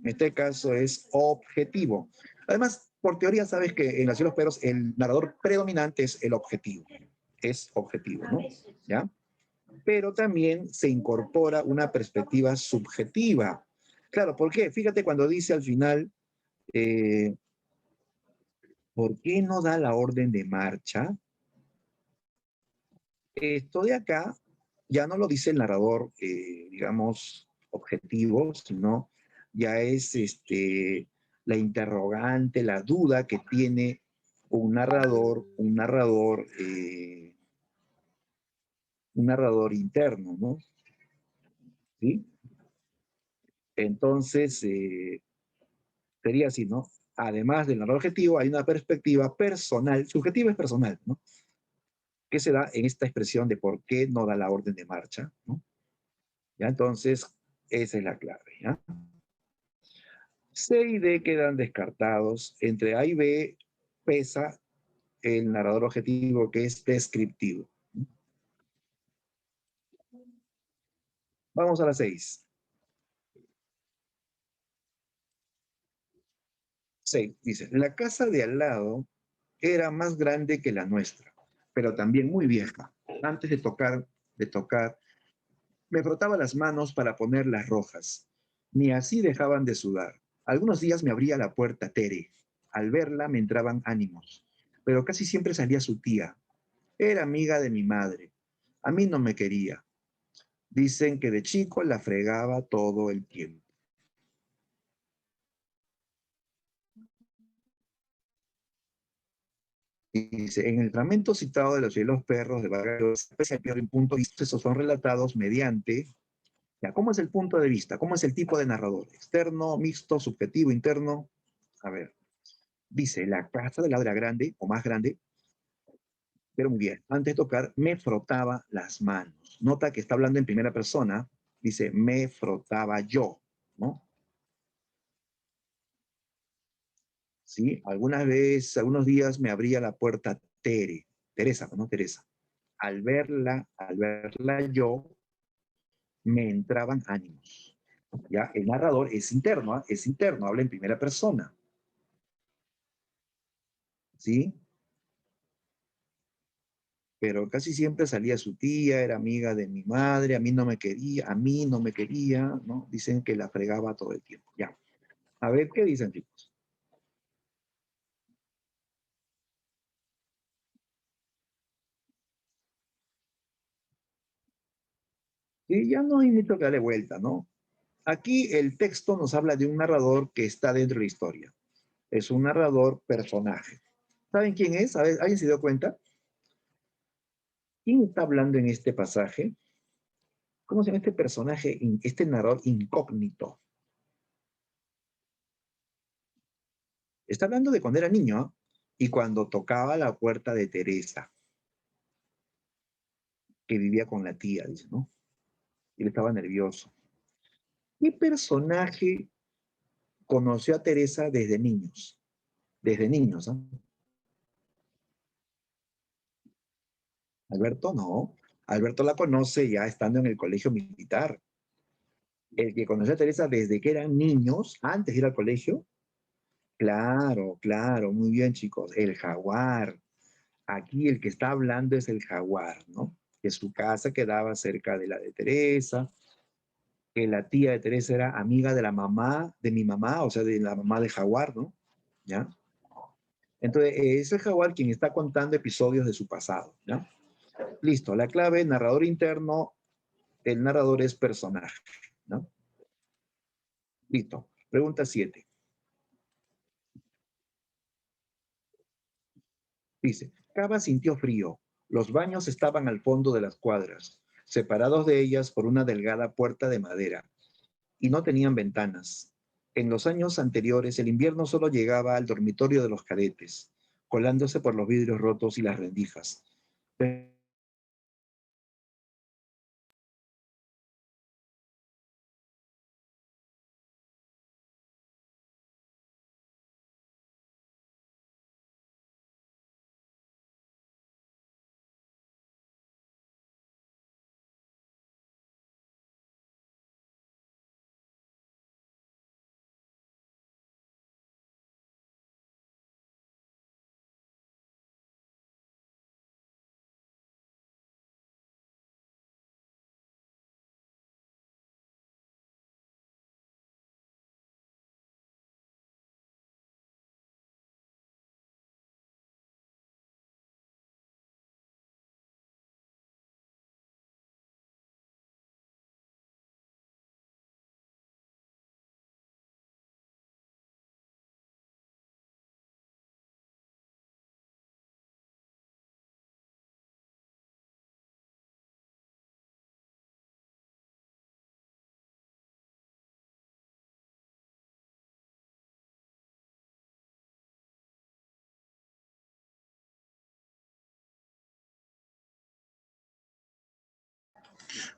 En este caso es objetivo. Además, por teoría sabes que en Las y los Perros el narrador predominante es el objetivo. Es objetivo, ¿no? ¿Ya? Pero también se incorpora una perspectiva subjetiva. Claro, ¿por qué? Fíjate cuando dice al final, ¿por qué no da la orden de marcha? Esto de acá ya no lo dice el narrador, digamos, objetivo, sino ya es la interrogante, la duda que tiene un narrador interno, ¿no? ¿Sí? Entonces, sería así, ¿no? Además del narrador objetivo, hay una perspectiva personal, subjetiva es personal, ¿no? Que se da en esta expresión de por qué no da la orden de marcha, ¿no? ¿Ya? Entonces, esa es la clave, ¿ya? C y D quedan descartados. Entre A y B pesa el narrador objetivo que es descriptivo. Vamos a la 6. 6 dice, la casa de al lado era más grande que la nuestra, pero también muy vieja. Antes de tocar, me frotaba las manos para poner las rojas. Ni así dejaban de sudar. Algunos días me abría la puerta Tere. Al verla me entraban ánimos, pero casi siempre salía su tía. Era amiga de mi madre. A mí no me quería. Dicen que de chico la fregaba todo el tiempo. Dice, en el fragmento citado de los cielos perros de Vargas Llosa, pierde un punto de vista, esos son relatados mediante, ya, ¿cómo es el punto de vista? ¿Cómo es el tipo de narrador? Externo, mixto, subjetivo, interno. A ver, dice, la casa de la era grande, o más grande, pero muy bien, antes de tocar, me frotaba las manos. Nota que está hablando en primera persona, dice, me frotaba yo, ¿no? ¿Sí? Algunas veces, algunos días me abría la puerta Teresa, ¿no? Teresa. Al verla yo, me entraban ánimos. Ya, el narrador es interno, ¿eh? Es interno, habla en primera persona. ¿Sí? Pero casi siempre salía su tía, era amiga de mi madre, a mí no me quería, ¿no? Dicen que la fregaba todo el tiempo. Ya. A ver, ¿qué dicen, chicos? Sí, ya no hay mucho que darle vuelta, ¿no? Aquí el texto nos habla de un narrador que está dentro de la historia. Es un narrador personaje. ¿Saben quién es? A ver, ¿alguien se dio cuenta? ¿Quién está hablando en este pasaje? ¿Cómo se llama este personaje, este narrador incógnito? Está hablando de cuando era niño, ¿eh? Y cuando tocaba la puerta de Teresa, que vivía con la tía, dice, ¿no? Y él estaba nervioso. ¿Qué personaje conoció a Teresa desde niños? Desde niños, ¿eh? Alberto no. Alberto la conoce ya estando en el colegio militar. El que conoció a Teresa desde que eran niños, antes de ir al colegio. Claro, claro, muy bien, chicos. El jaguar. Aquí el que está hablando es el jaguar, ¿no? Que su casa quedaba cerca de la de Teresa, que la tía de Teresa era amiga de la mamá, de mi mamá, o sea, de la mamá de Jaguar, ¿no? ¿Ya? Entonces, es el Jaguar quien está contando episodios de su pasado, ¿ya? Listo, la clave, narrador interno, el narrador es personaje, ¿no? Listo. Pregunta 7. Dice, Cava sintió frío. Los baños estaban al fondo de las cuadras, separados de ellas por una delgada puerta de madera, y no tenían ventanas. En los años anteriores, el invierno solo llegaba al dormitorio de los cadetes, colándose por los vidrios rotos y las rendijas.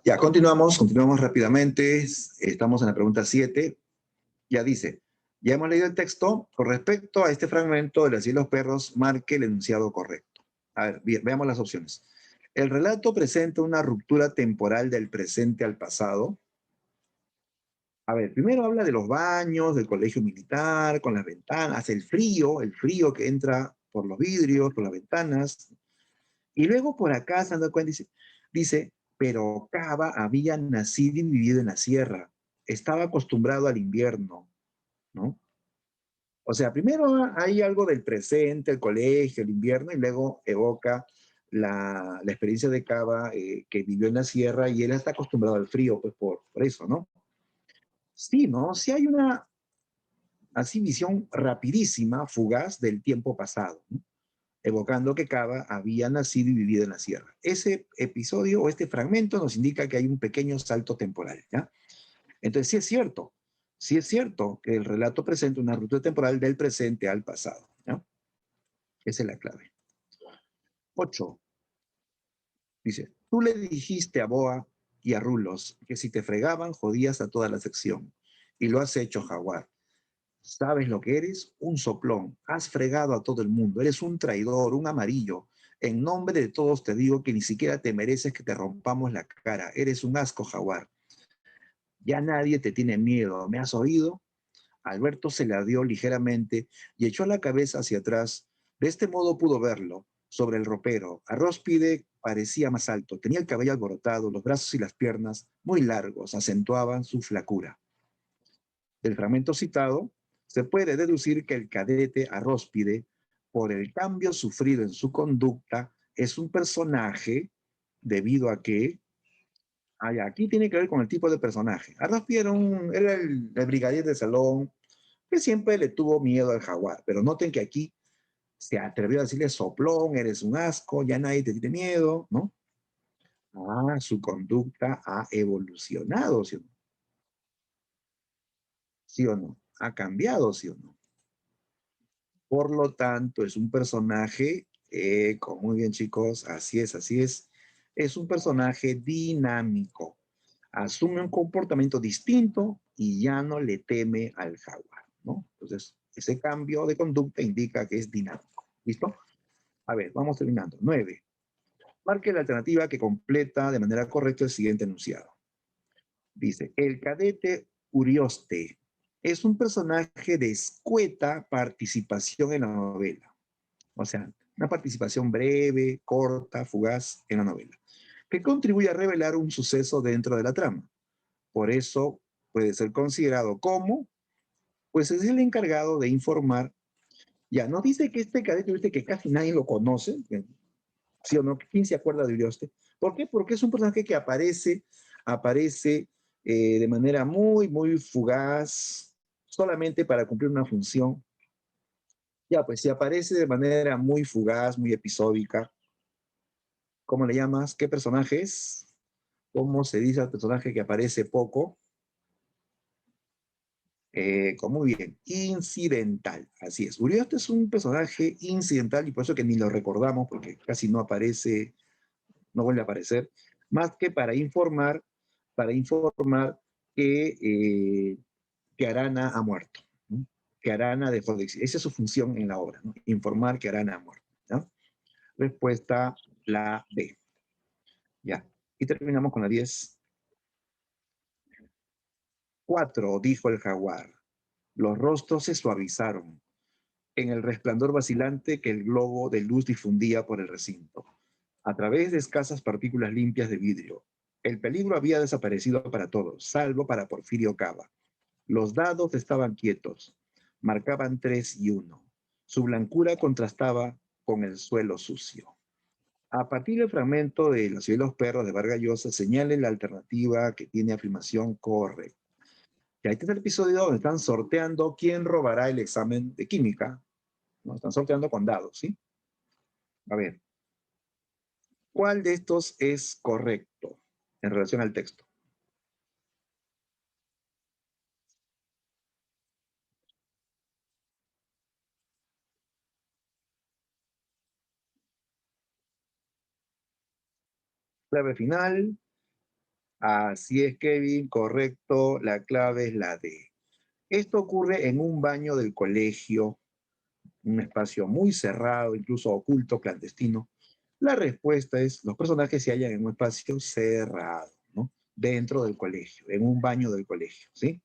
Ya, continuamos rápidamente. Estamos en la pregunta 7. Ya dice, ya hemos leído el texto. Con respecto a este fragmento de La ciudad de los perros, marque el enunciado correcto. A ver, bien, veamos las opciones. El relato presenta una ruptura temporal del presente al pasado. A ver, primero habla de los baños, del colegio militar, con las ventanas, el frío que entra por los vidrios, por las ventanas. Y luego por acá se dan cuenta, dice, pero Cava había nacido y vivido en la sierra. Estaba acostumbrado al invierno, ¿no? O sea, primero hay algo del presente, el colegio, el invierno, y luego evoca la experiencia de Cava, que vivió en la sierra y él está acostumbrado al frío, pues por eso, ¿no? Sí, ¿no? Sí hay una, así, visión rapidísima, fugaz del tiempo pasado, ¿no? Evocando que Cava había nacido y vivido en la sierra. Ese episodio o este fragmento nos indica que hay un pequeño salto temporal, ¿ya? Entonces, sí es cierto que el relato presenta una ruta temporal del presente al pasado, ¿ya? Esa es la clave. 8. Dice, tú le dijiste a Boa y a Rulos que si te fregaban jodías a toda la sección. Y lo has hecho, Jaguar. ¿Sabes lo que eres? Un soplón. Has fregado a todo el mundo. Eres un traidor, un amarillo. En nombre de todos te digo que ni siquiera te mereces que te rompamos la cara. Eres un asco, Jaguar. Ya nadie te tiene miedo. ¿Me has oído? Alberto se la dio ligeramente y echó la cabeza hacia atrás. De este modo pudo verlo, sobre el ropero. Arróspide parecía más alto. Tenía el cabello alborotado, los brazos y las piernas muy largos, acentuaban su flacura. Del fragmento citado, se puede deducir que el cadete Arróspide, por el cambio sufrido en su conducta, es un personaje debido a que, aquí tiene que ver con el tipo de personaje. Arróspide era el brigadier de salón que siempre le tuvo miedo al jaguar, pero noten que aquí se atrevió a decirle soplón, eres un asco, ya nadie te tiene miedo, ¿no? Su conducta ha evolucionado, ¿sí o no? ¿Sí o no? Ha cambiado, ¿sí o no? Por lo tanto, es un personaje, muy bien chicos, así es un personaje dinámico. Asume un comportamiento distinto y ya no le teme al jaguar, ¿no? Entonces, ese cambio de conducta indica que es dinámico. ¿Listo? A ver, vamos terminando. 9. Marque la alternativa que completa de manera correcta el siguiente enunciado. Dice, el cadete Urioste es un personaje de escueta participación en la novela. O sea, una participación breve, corta, fugaz en la novela, que contribuye a revelar un suceso dentro de la trama. Por eso puede ser considerado como, pues es el encargado de informar. Ya, nos dice que este cadete Urioste que casi nadie lo conoce, ¿sí o no? ¿Quién se acuerda de Urioste? ¿Por qué? Porque es un personaje que aparece de manera muy, muy fugaz, solamente para cumplir una función. Ya, pues si aparece de manera muy fugaz, muy episódica, ¿cómo le llamas? ¿Qué personaje es? ¿Cómo se dice al personaje que aparece poco? Muy bien, incidental, así es. Urioste es un personaje incidental y por eso que ni lo recordamos porque casi no aparece, no vuelve a aparecer, más que para informar que Arana ha muerto, ¿no? Que Arana dejó de existir. Esa es su función en la obra, ¿no? Informar que Arana ha muerto, ¿no? Respuesta la B. Ya. Y terminamos con la 10. 4, dijo el jaguar. Los rostros se suavizaron en el resplandor vacilante que el globo de luz difundía por el recinto, a través de escasas partículas limpias de vidrio. El peligro había desaparecido para todos, salvo para Porfirio Cava. Los dados estaban quietos, marcaban 3 y 1. Su blancura contrastaba con el suelo sucio. A partir del fragmento de La ciudad de los perros de Vargas Llosa, señale la alternativa que tiene afirmación correcta. Y ahí está el episodio donde están sorteando quién robará el examen de química. ¿No? Están sorteando con dados, ¿sí? A ver, ¿cuál de estos es correcto en relación al texto? Clave final. Así es, Kevin, correcto. La clave es la D. Esto ocurre en un baño del colegio, un espacio muy cerrado, incluso oculto, clandestino. La respuesta es, los personajes se hallan en un espacio cerrado, ¿no? Dentro del colegio, en un baño del colegio, ¿sí?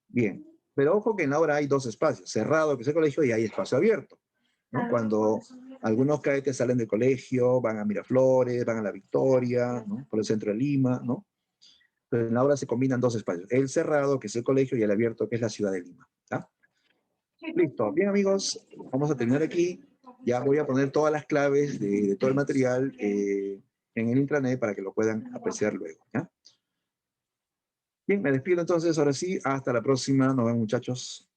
Bien, pero ojo que en la obra hay dos espacios, cerrado, que es el colegio, y hay espacio abierto, ¿no? Cuando algunos cadetes salen del colegio, van a Miraflores, van a La Victoria, ¿no? Por el centro de Lima, ¿no? Pero en la obra se combinan dos espacios, el cerrado, que es el colegio, y el abierto, que es la ciudad de Lima, ¿tá? Listo, bien amigos, vamos a terminar aquí. Ya voy a poner todas las claves de todo el material en el intranet para que lo puedan apreciar luego, ¿ya? Bien, me despido entonces, ahora sí, hasta la próxima, nos vemos muchachos.